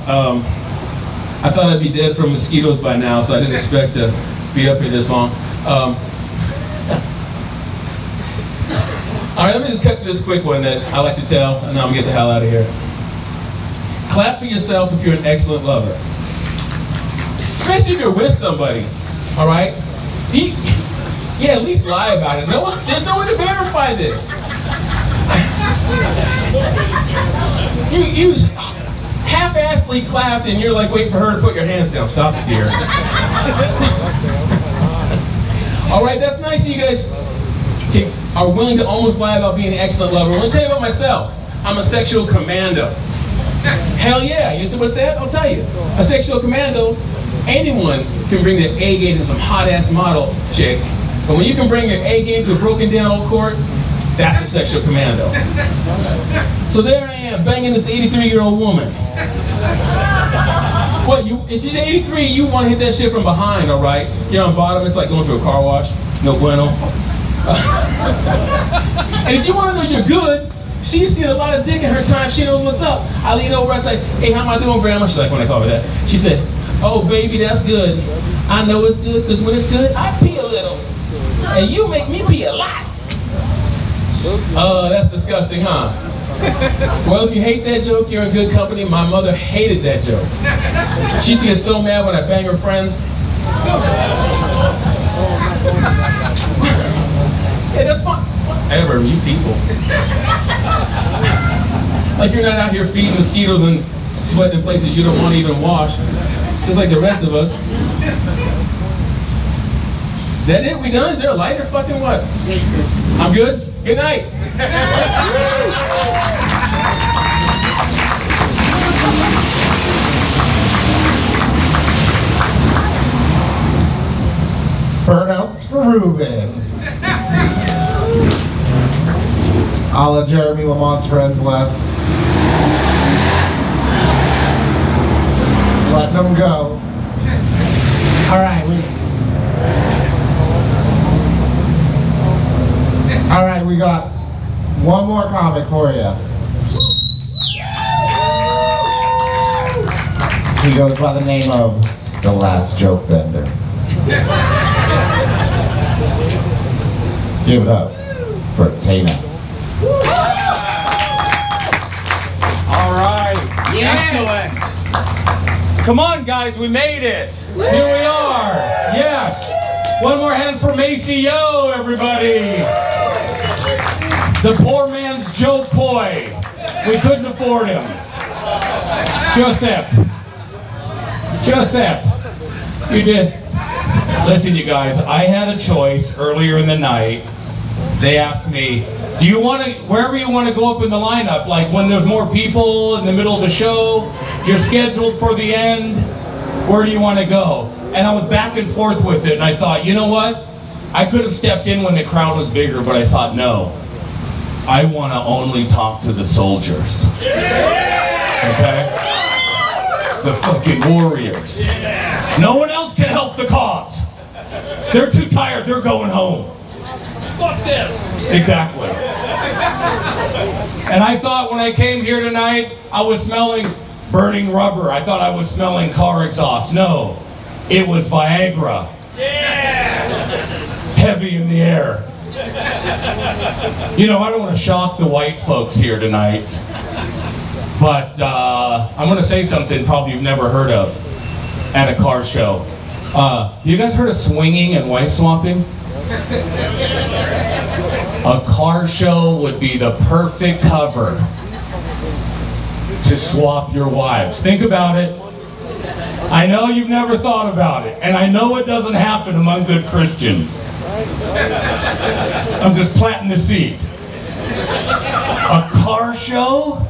I thought I'd be dead from mosquitoes by now, so I didn't expect to be up here this long. All right, let me just cut to this quick one that I like to tell, and then I'm gonna get the hell out of here. Clap for yourself if you're an excellent lover. Especially if you're with somebody, all right? Yeah, at least lie about it. There's no way to verify this. You half-assedly clapped and you're like waiting for her to put your hands down. Stop it, dear. All right, that's nice of you guys are willing to almost lie about being an excellent lover. Let me tell you about myself. I'm a sexual commando. Hell yeah. You said, what's that? I'll tell you. A sexual commando, anyone can bring their A game to some hot-ass model chick. But when you can bring your A game to a broken down old court, that's a sexual commando. So there I am, banging this 83-year-old woman. What, if you're 83, you want to hit that shit from behind, all right? You're on bottom, it's like going through a car wash. No bueno. And if you want to know you're good, she's seen a lot of dick in her time. She knows what's up. I lean over, I say, "Hey, how am I doing, Grandma?" She's like, when I call her that. She said, "Oh, baby, that's good. I know it's good, because when it's good, I pee a little. And you make me pee a lot." Oh, that's disgusting, huh? Well, if you hate that joke, you're in good company. My mother hated that joke. She used to get so mad when I bang her friends. Yeah, that's fine. Whatever, you people. Like you're not out here feeding mosquitoes and sweating in places you don't want to even wash. Just like the rest of us. That it? We done? Is there a light or fucking what? I'm good? Good night. Burnouts for Ruben. A la Jeremy Lamont's friends left. Just letting them go. All right, comic for you. He goes by the name of The Last Joke Bender. Give it up for Tana. All right. Excellent. Come on, guys, we made it. Here we are. Yes. One more hand for Maceo, everybody. The poor man's joke boy. We couldn't afford him. Joseph. You did. Listen, you guys, I had a choice earlier in the night. They asked me, do you want to, wherever you want to go up in the lineup, like when there's more people in the middle of the show, you're scheduled for the end, where do you want to go? And I was back and forth with it, and I thought, you know what? I could have stepped in when the crowd was bigger, but I thought, no. I want to only talk to the soldiers. Okay? The fucking warriors. No one else can help the cause. They're too tired, they're going home. Fuck them. Exactly. And I thought when I came here tonight, I was smelling burning rubber. I thought I was smelling car exhaust. No, it was Viagra. Yeah! Heavy in the air. You know, I don't want to shock the white folks here tonight, but I'm going to say something probably you've never heard of at a car show. You guys heard of swinging and wife swapping? A car show would be the perfect cover to swap your wives. Think about it. I know you've never thought about it, and I know it doesn't happen among good Christians. I'm just planting the seed. A car show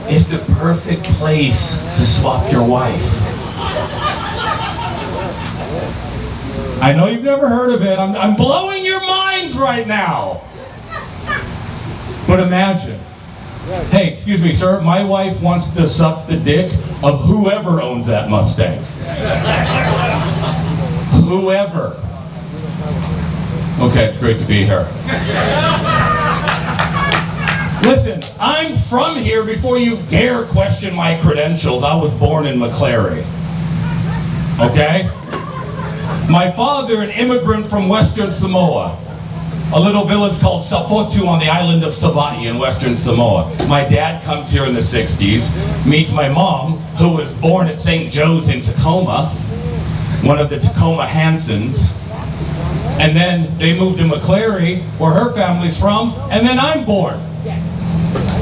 is the perfect place to swap your wife. I know you've never heard of it. I'm blowing your minds right now. But imagine, hey, excuse me, sir, my wife wants to suck the dick of whoever owns that Mustang. Whoever. Okay, it's great to be here. Listen, I'm from here before you dare question my credentials. I was born in McClary. Okay? My father, an immigrant from Western Samoa, a little village called Safotu on the island of Savaii in Western Samoa. My dad comes here in the 60s, meets my mom, who was born at St. Joe's in Tacoma, one of the Tacoma Hansons. And then they moved to McClary, where her family's from, and then I'm born.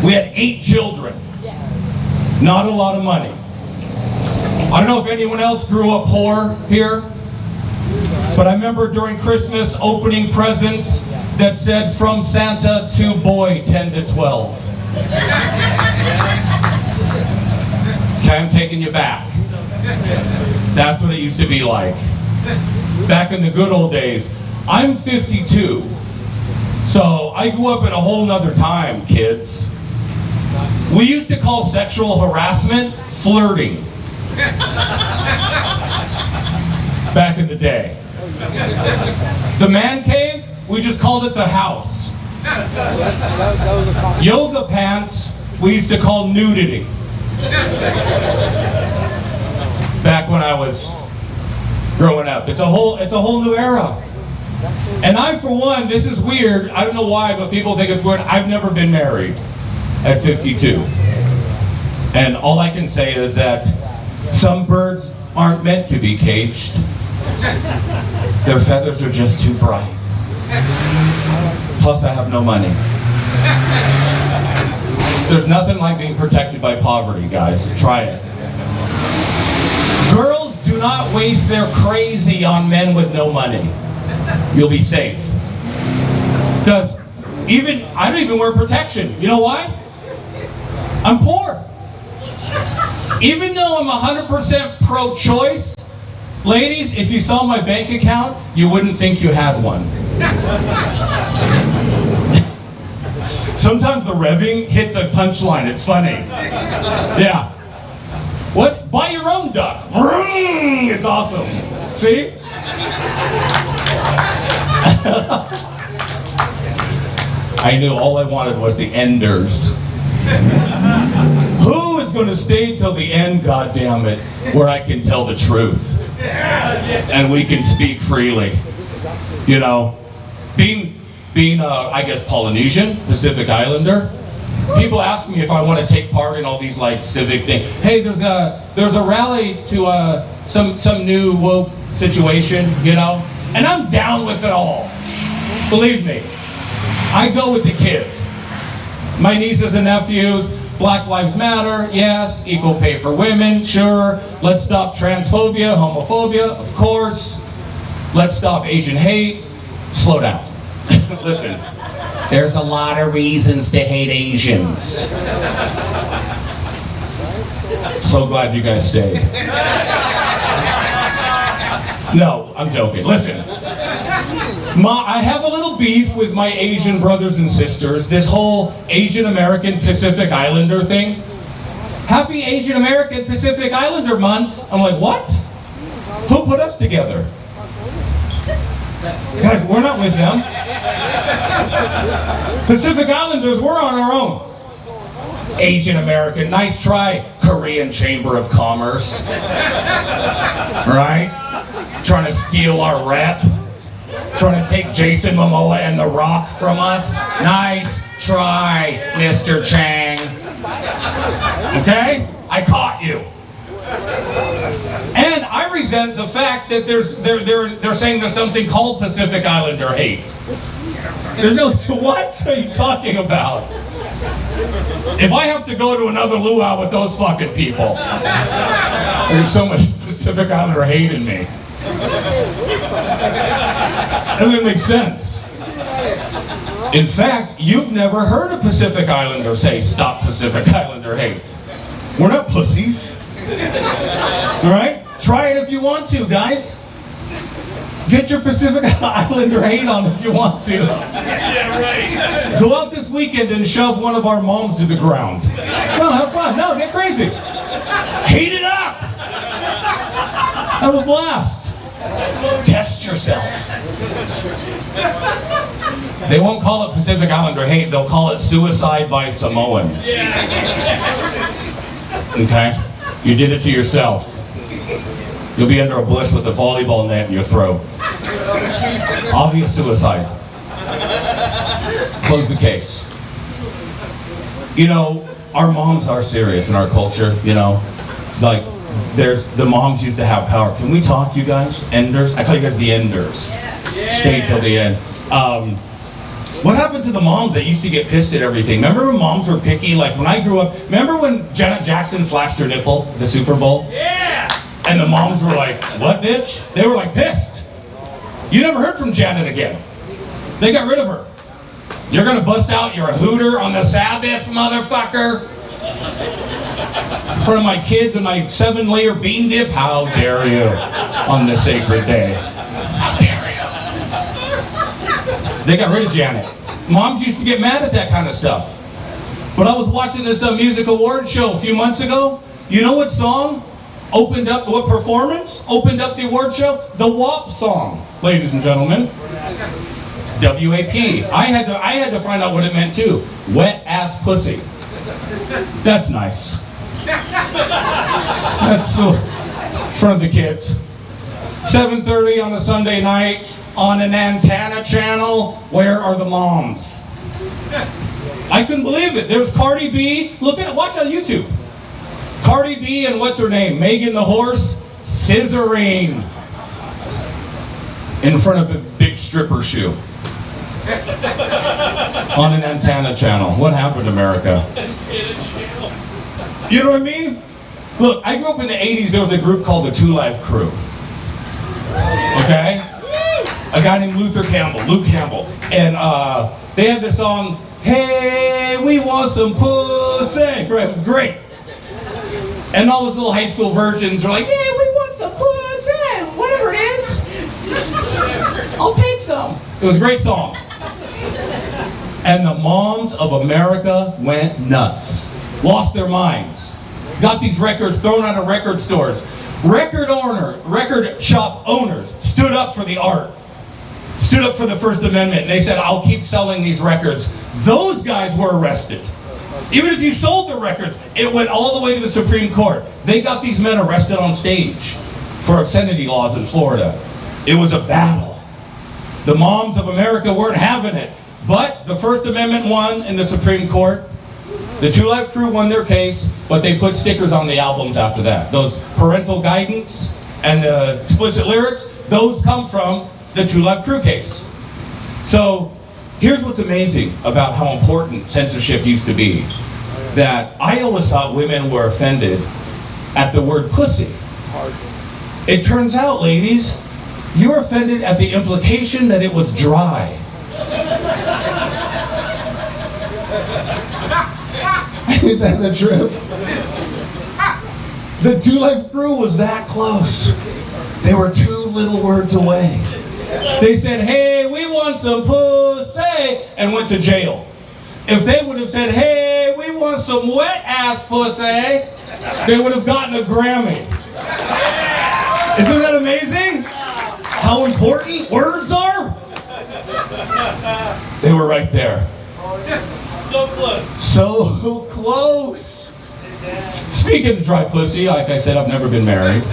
We had 8 children. Not a lot of money. I don't know if anyone else grew up poor here, but I remember during Christmas opening presents that said from Santa to boy 10 to 12. Okay, I'm taking you back. That's what it used to be like. Back in the good old days. I'm 52, so I grew up in a whole nother time, kids. We used to call sexual harassment flirting. Back in the day. The man cave, we just called it the house. Yoga pants, we used to call nudity. Back when I was growing up. It's a whole new era. And I, for one, this is weird, I don't know why, but people think it's weird, I've never been married at 52. And all I can say is that some birds aren't meant to be caged. Their feathers are just too bright. Plus, I have no money. There's nothing like being protected by poverty, guys. Try it. Girls do not waste their crazy on men with no money. You'll be safe. Because I don't even wear protection. You know why? I'm poor. Even though I'm 100% pro-choice, ladies, if you saw my bank account, you wouldn't think you had one. Sometimes the revving hits a punchline. It's funny. Yeah. What? Buy your own duck. It's awesome. See? I I knew all I wanted was the enders. Who is going to stay till the end, goddammit, where I can tell the truth and we can speak freely? You know, being I guess Polynesian, Pacific Islander. People ask me if I want to take part in all these like civic things. Hey, there's a rally to some new woke situation, you know, and I'm down with it all. Believe me, I go with the kids. My nieces and nephews. Black Lives Matter, yes. Equal pay for women, sure. Let's stop transphobia, homophobia, of course. Let's stop Asian hate. Slow down. Listen, there's a lot of reasons to hate Asians. So glad you guys stayed. No, I'm joking. Listen. I have a little beef with my Asian brothers and sisters. This whole Asian American Pacific Islander thing. Happy Asian American Pacific Islander Month. I'm like, what? Who put us together? Guys, we're not with them. Pacific Islanders, we're on our own. Asian American, nice try, Korean Chamber of Commerce. Right? Trying to steal our rep. Trying to take Jason Momoa and The Rock from us. Nice try, Mr. Chang. Okay? I caught you. And I resent the fact that they're saying there's something called Pacific Islander hate. There's no, what are you talking about? If I have to go to another luau with those fucking people, there's so much Pacific Islander hate in me. Doesn't make sense. In fact, you've never heard a Pacific Islander say, "Stop Pacific Islander hate." We're not pussies. All right? Try it if you want to, guys. Get your Pacific Islander hate on if you want to. Yeah, right. Go out this weekend and shove one of our moms to the ground. No, have fun. No, get crazy. Heat it up. Have a blast. Test yourself. They won't call it Pacific Islander hate, they'll call it suicide by Samoan. Okay? You did it to yourself. You'll be under a bush with a volleyball net in your throat. Obvious suicide. Close the case. You know, our moms are serious in our culture, you know. Like, the moms used to have power. Can we talk, you guys? Enders? I call you guys the enders. Stay till the end. What happened to the moms that used to get pissed at everything? Remember when moms were picky? Like when I grew up, remember when Janet Jackson flashed her nipple at the Super Bowl? Yeah! And the moms were like, what, bitch? They were like pissed. You never heard from Janet again. They got rid of her. You're gonna bust out your hooter on the Sabbath, motherfucker? In front of my kids and my 7-layer bean dip? How dare you on this sacred day? How dare you? They got rid of Janet. Moms used to get mad at that kind of stuff. But I was watching this music award show a few months ago. You know what song opened up, what performance opened up the award show? The WAP song, ladies and gentlemen. W-A-P. I had to find out what it meant too. Wet ass pussy. That's nice. That's in front of the kids. 7:30 on a Sunday night on an antenna channel. Where are the moms? I couldn't believe it. There's Cardi B. Look at it. Watch on YouTube. Cardi B and what's her name? Megan the Horse. Scissoring. In front of a big stripper shoe. On an antenna channel. What happened, America? You know what I mean? Look, I grew up in the 80s. There was a group called the 2 Live Crew. Okay? A guy named Luke Campbell. And they had this song, "Hey, we want some pussy." Right, it was great. And all those little high school virgins were like, "Yeah, we want some pussy. Whatever it is. I'll take some." It was a great song. And the moms of America went nuts. Lost their minds. Got these records thrown out of record stores. Record shop owners stood up for the art. stood up for the First Amendment, and they said, I'll keep selling these records. Those guys were arrested. Even if you sold the records, it went all the way to the Supreme Court. They got these men arrested on stage for obscenity laws in Florida. It was a battle. The moms of America weren't having it. But the First Amendment won in the Supreme Court. The Two Live Crew won their case, but they put stickers on the albums after that. Those parental guidance and the explicit lyrics, those come from the Two Live Crew case. So here's what's amazing about how important censorship used to be. That I always thought women were offended at the word pussy. It turns out, ladies, you're offended at the implication that it was dry. Ain't that a trip? The Two Life Crew was that close. They were 2 little words away. They said, hey, we want some pussy, and went to jail. If they would have said, hey, we want some wet ass pussy, they would have gotten a Grammy. Isn't that amazing? How important words are? They were right there. So close. So close. Speaking of dry pussy, like I said, I've never been married.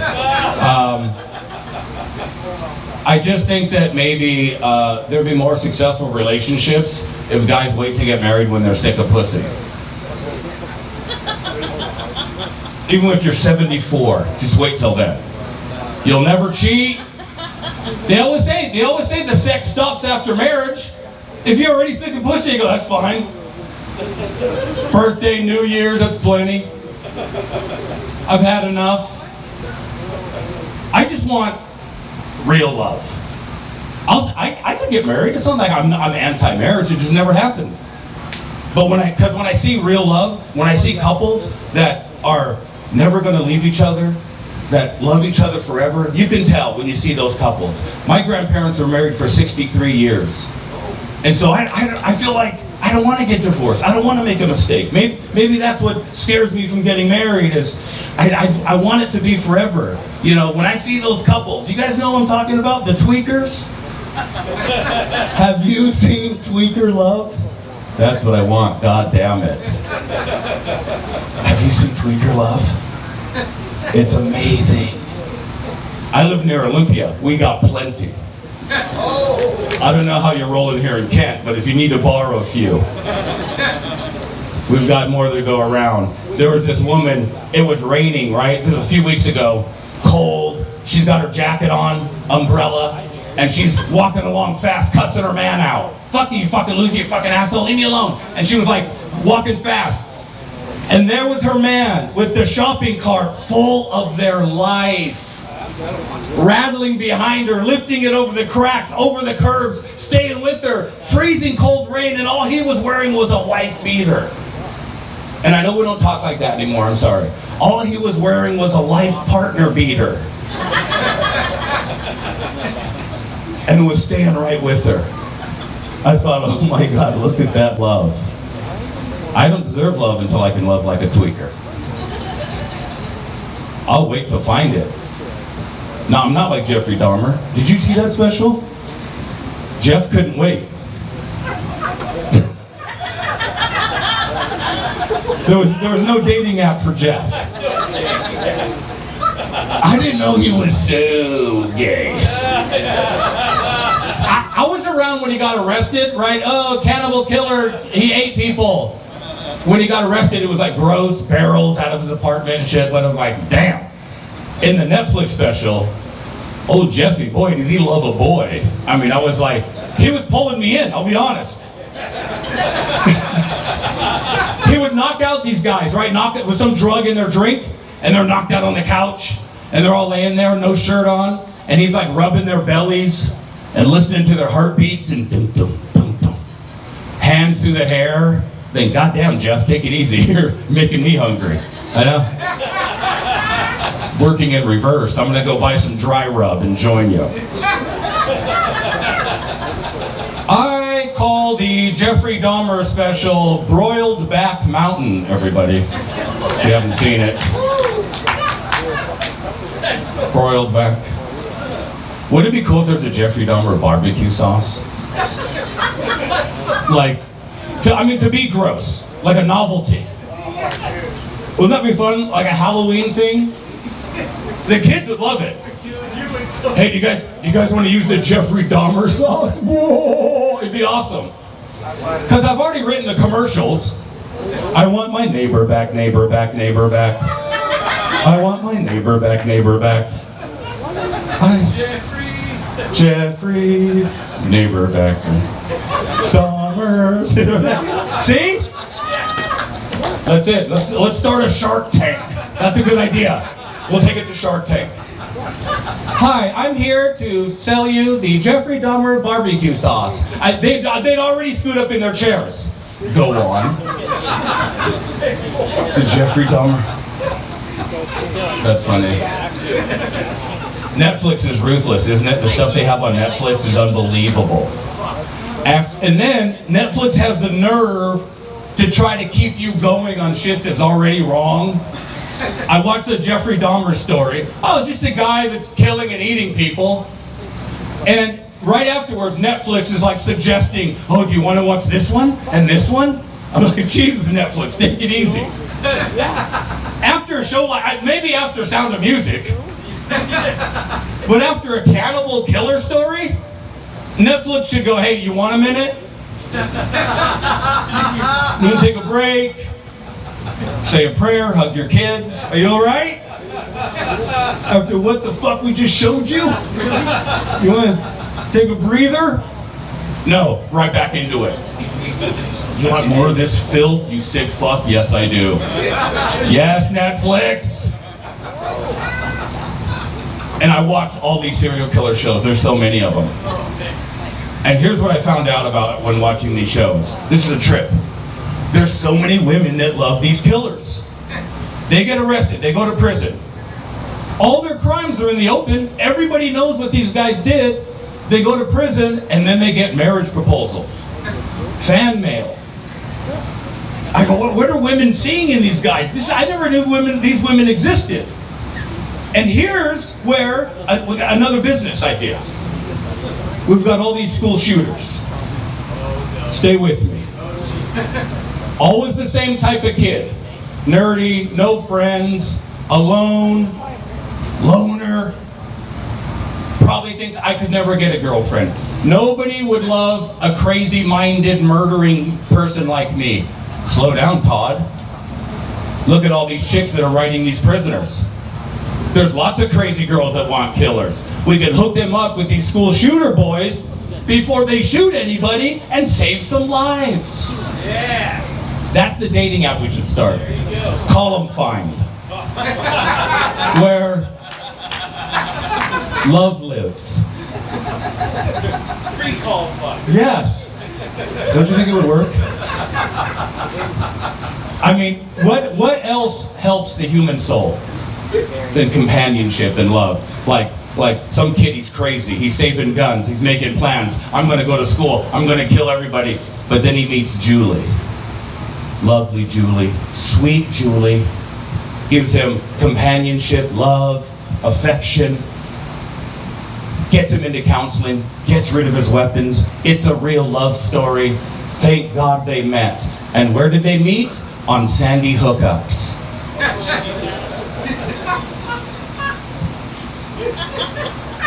I just think that maybe there'd be more successful relationships if guys wait to get married when they're sick of pussy. Even if you're 74, just wait till then. You'll never cheat. They always say the sex stops after marriage. If you're already sick of pussy, you go, that's fine. Birthday, New Year's, that's plenty. I've had enough. I just want real love. I could get married. It's not like I'm anti-marriage. It just never happened. But when I see real love, when I see couples that are never going to leave each other, that love each other forever, you can tell when you see those couples. My grandparents were married for 63 years. And so I feel like I don't want to get divorced. I don't want to make a mistake. Maybe that's what scares me from getting married is I want it to be forever. You know, when I see those couples, you guys know what I'm talking about? The tweakers? Have you seen Tweaker Love? That's what I want, god damn it. Have you seen Tweaker Love? It's amazing. I live near Olympia. We got plenty. I don't know how you're rolling here in Kent, but if you need to borrow a few, we've got more to go around. There was this woman, it was raining, right? This was a few weeks ago, cold. She's got her jacket on, umbrella, and she's walking along fast, cussing her man out. Fuck you fucking loser, you fucking asshole, leave me alone. And she was like walking fast. And there was her man with the shopping cart full of their life. Rattling behind her, lifting it over the cracks, over the curbs, staying with her, freezing cold rain, and all he was wearing was a wife beater. And I know we don't talk like that anymore, I'm sorry. All he was wearing was a life partner beater. And was staying right with her. I thought, oh my God, look at that love. I don't deserve love until I can love like a tweaker. I'll wait to find it. No, I'm not like Jeffrey Dahmer. Did you see that special? Jeff couldn't wait. There was no dating app for Jeff. I didn't know he was so gay. I was around when he got arrested, right? Oh, cannibal killer, he ate people. When he got arrested, it was like gross barrels out of his apartment and shit, but I was like, damn. In the Netflix special, oh Jeffy, boy, does he love a boy. I mean, I was like, he was pulling me in, I'll be honest. He would knock out these guys, right? Knock it with some drug in their drink, and they're knocked out on the couch, and they're all laying there, no shirt on, and he's like rubbing their bellies and listening to their heartbeats and dum dum dum dum. Hands through the hair. Then, goddamn, Jeff, take it easy. You're making me hungry. I know. It's working in reverse. I'm gonna go buy some dry rub and join you. I call the Jeffrey Dahmer special Broiled Back Mountain, everybody. If you haven't seen it. Broiled back. Would it be cool if there's a Jeffrey Dahmer barbecue sauce? Like, to be gross, like a novelty. Wouldn't that be fun? Like a Halloween thing? The kids would love it. Hey, do you guys want to use the Jeffrey Dahmer sauce? Whoa, it'd be awesome. Because I've already written the commercials. I want my neighbor back, neighbor back, neighbor back. I want my neighbor back, neighbor back. Jeffrey's neighbor back. Dahmer's. See? That's it. Let's start a Shark Tank. That's a good idea. We'll take it to Shark Tank. Hi, I'm here to sell you the Jeffrey Dahmer barbecue sauce. They'd already screwed up in their chairs. Go on. The Jeffrey Dahmer. That's funny. Netflix is ruthless, isn't it? The stuff they have on Netflix is unbelievable. And then Netflix has the nerve to try to keep you going on shit that's already wrong. I watched the Jeffrey Dahmer story. Oh, just a guy that's killing and eating people. And right afterwards, Netflix is like suggesting, oh, do you want to watch this one and this one? I'm like, Jesus, Netflix, take it easy. After a show like, maybe after Sound of Music, but after a cannibal killer story, Netflix should go, hey, you want a minute? You want to take a break? Say a prayer, hug your kids. Are you all right? After what the fuck we just showed you? You want to take a breather? No, right back into it. You want more of this filth, you sick fuck? Yes, I do. Yes, Netflix. And I watch all these serial killer shows. There's so many of them. And here's what I found out about when watching these shows. This is a trip. There's so many women that love these killers. They get arrested, they go to prison. All their crimes are in the open. Everybody knows what these guys did. They go to prison and then they get marriage proposals. Fan mail. I go, what are women seeing in these guys? I never knew these women existed. And here's where another business idea. We've got all these school shooters. Stay with me. Always the same type of kid. Nerdy, no friends, alone, loner. Probably thinks I could never get a girlfriend. Nobody would love a crazy-minded, murdering person like me. Slow down, Todd. Look at all these chicks that are writing these prisoners. There's lots of crazy girls that want killers. We could hook them up with these school shooter boys before they shoot anybody and save some lives. Yeah. That's the dating app we should start. There you go. Call 'em Find. Where love lives. Pre-call fun. Yes. Don't you think it would work? I mean, what else helps the human soul than companionship and love? Like some kid, he's crazy, he's saving guns, he's making plans. I'm gonna go to school, I'm gonna kill everybody. But then he meets Julie. Lovely Julie, sweet Julie. Gives him companionship, love, affection. Gets him into counseling, gets rid of his weapons. It's a real love story. Thank God they met. And where did they meet? On Sandy hookups.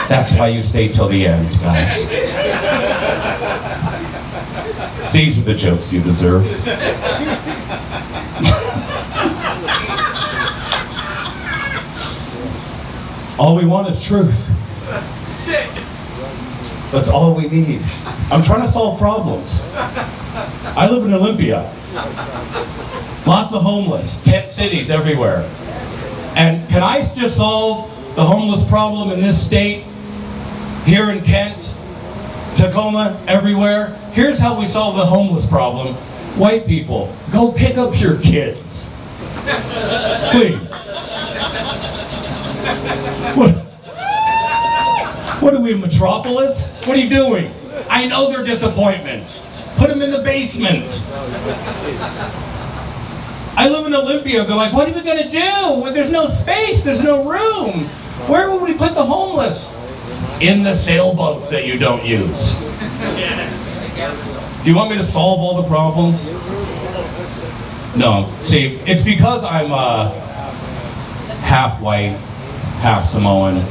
That's why you stay till the end, guys. These are the jokes you deserve. All we want is truth. That's all we need. I'm trying to solve problems. I live in Olympia. Lots of homeless, tent cities everywhere. And can I just solve the homeless problem in this state? Here in Kent, Tacoma, everywhere? Here's how we solve the homeless problem. White people, go pick up your kids. Please. What are we, a metropolis? What are you doing? I know they're disappointments. Put them in the basement. I live in Olympia. They're like, what are we going to do? Well, there's no space. There's no room. Where would we put the homeless? in the sailboats that you don't use. Do you want me to solve all the problems? No. See, it's because I'm half white, half Samoan.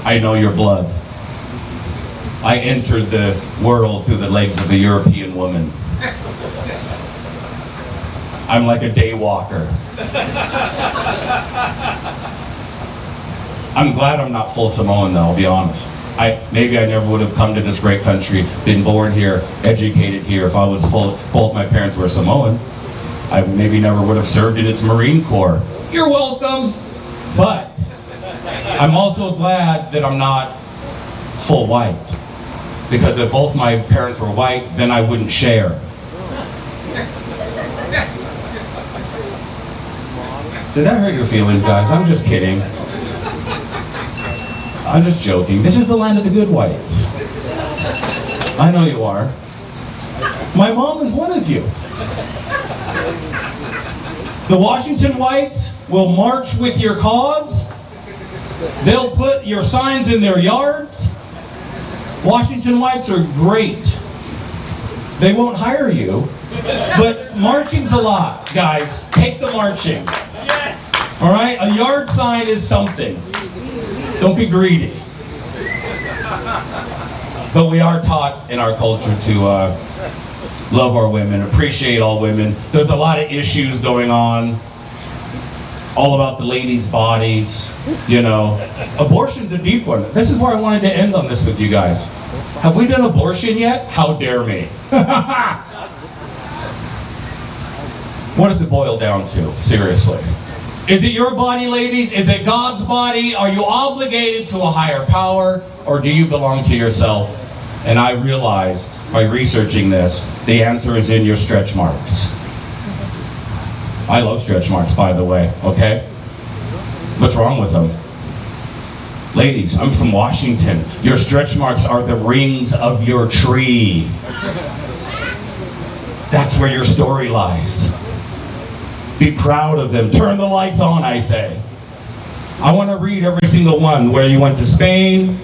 I know your blood. I entered the world through the legs of a European woman. I'm like a day walker. I'm glad I'm not full Samoan though, I'll be honest. Maybe I never would have come to this great country, been born here, educated here, if I was full, both my parents were Samoan. I maybe never would have served in its Marine Corps. You're welcome. But I'm also glad that I'm not full white. Because if both my parents were white, then I wouldn't share. Did that hurt your feelings, guys? I'm just kidding. I'm just joking. This is the land of the good whites. I know you are. My mom is one of you. The Washington whites will march with your cause. They'll put your signs in their yards. Washington whites are great. They won't hire you, but marching's a lot, guys. Take the marching. Yes! All right? A yard sign is something. Don't be greedy. But we are taught in our culture to love our women, appreciate all women. There's a lot of issues going on, all about the ladies' bodies, you know. Abortion's a deep one. This is where I wanted to end on this with you guys. Have we done abortion yet? How dare me? What does it boil down to, seriously? Is it your body, ladies? Is it God's body? Are you obligated to a higher power, or do you belong to yourself? And I realized by researching this, the answer is in your stretch marks. I love stretch marks, by the way, okay? What's wrong with them? Ladies, I'm from Washington. Your stretch marks are the rings of your tree. That's where your story lies. Be proud of them. Turn the lights on, I say. I want to read every single one. Where you went to Spain.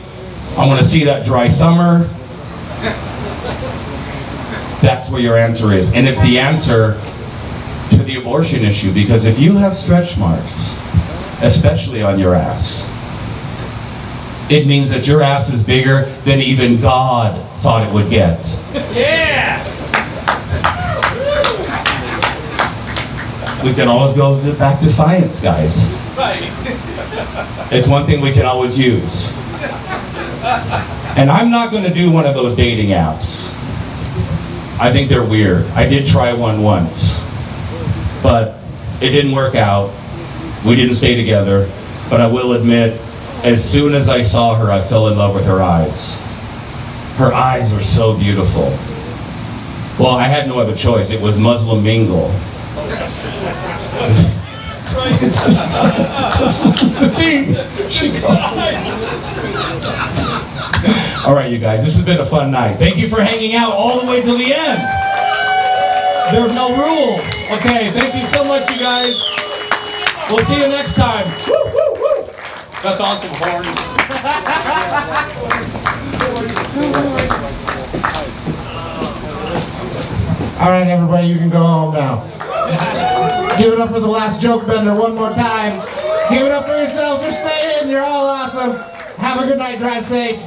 I want to see that dry summer. That's where your answer is. And it's the answer to the abortion issue. Because if you have stretch marks, especially on your ass, it means that your ass is bigger than even God thought it would get. Yeah! We can always go back to science, guys. Right. It's one thing we can always use. And I'm not going to do one of those dating apps. I think they're weird. I did try one once, but it didn't work out. We didn't stay together. But I will admit, as soon as I saw her, I fell in love with her eyes. Her eyes were so beautiful. Well, I had no other choice. It was Muslim mingle. That's right. All right, you guys, this has been a fun night. Thank you for hanging out all the way till the end. There's no rules. Okay, thank you so much, you guys. We'll see you next time. Woo, woo, woo. That's awesome, horns. All right, everybody, you can go home now. Give it up for the last joke bender one more time. Give it up for yourselves for staying. You're all awesome. Have a good night. Drive safe.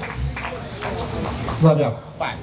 Love y'all. Bye.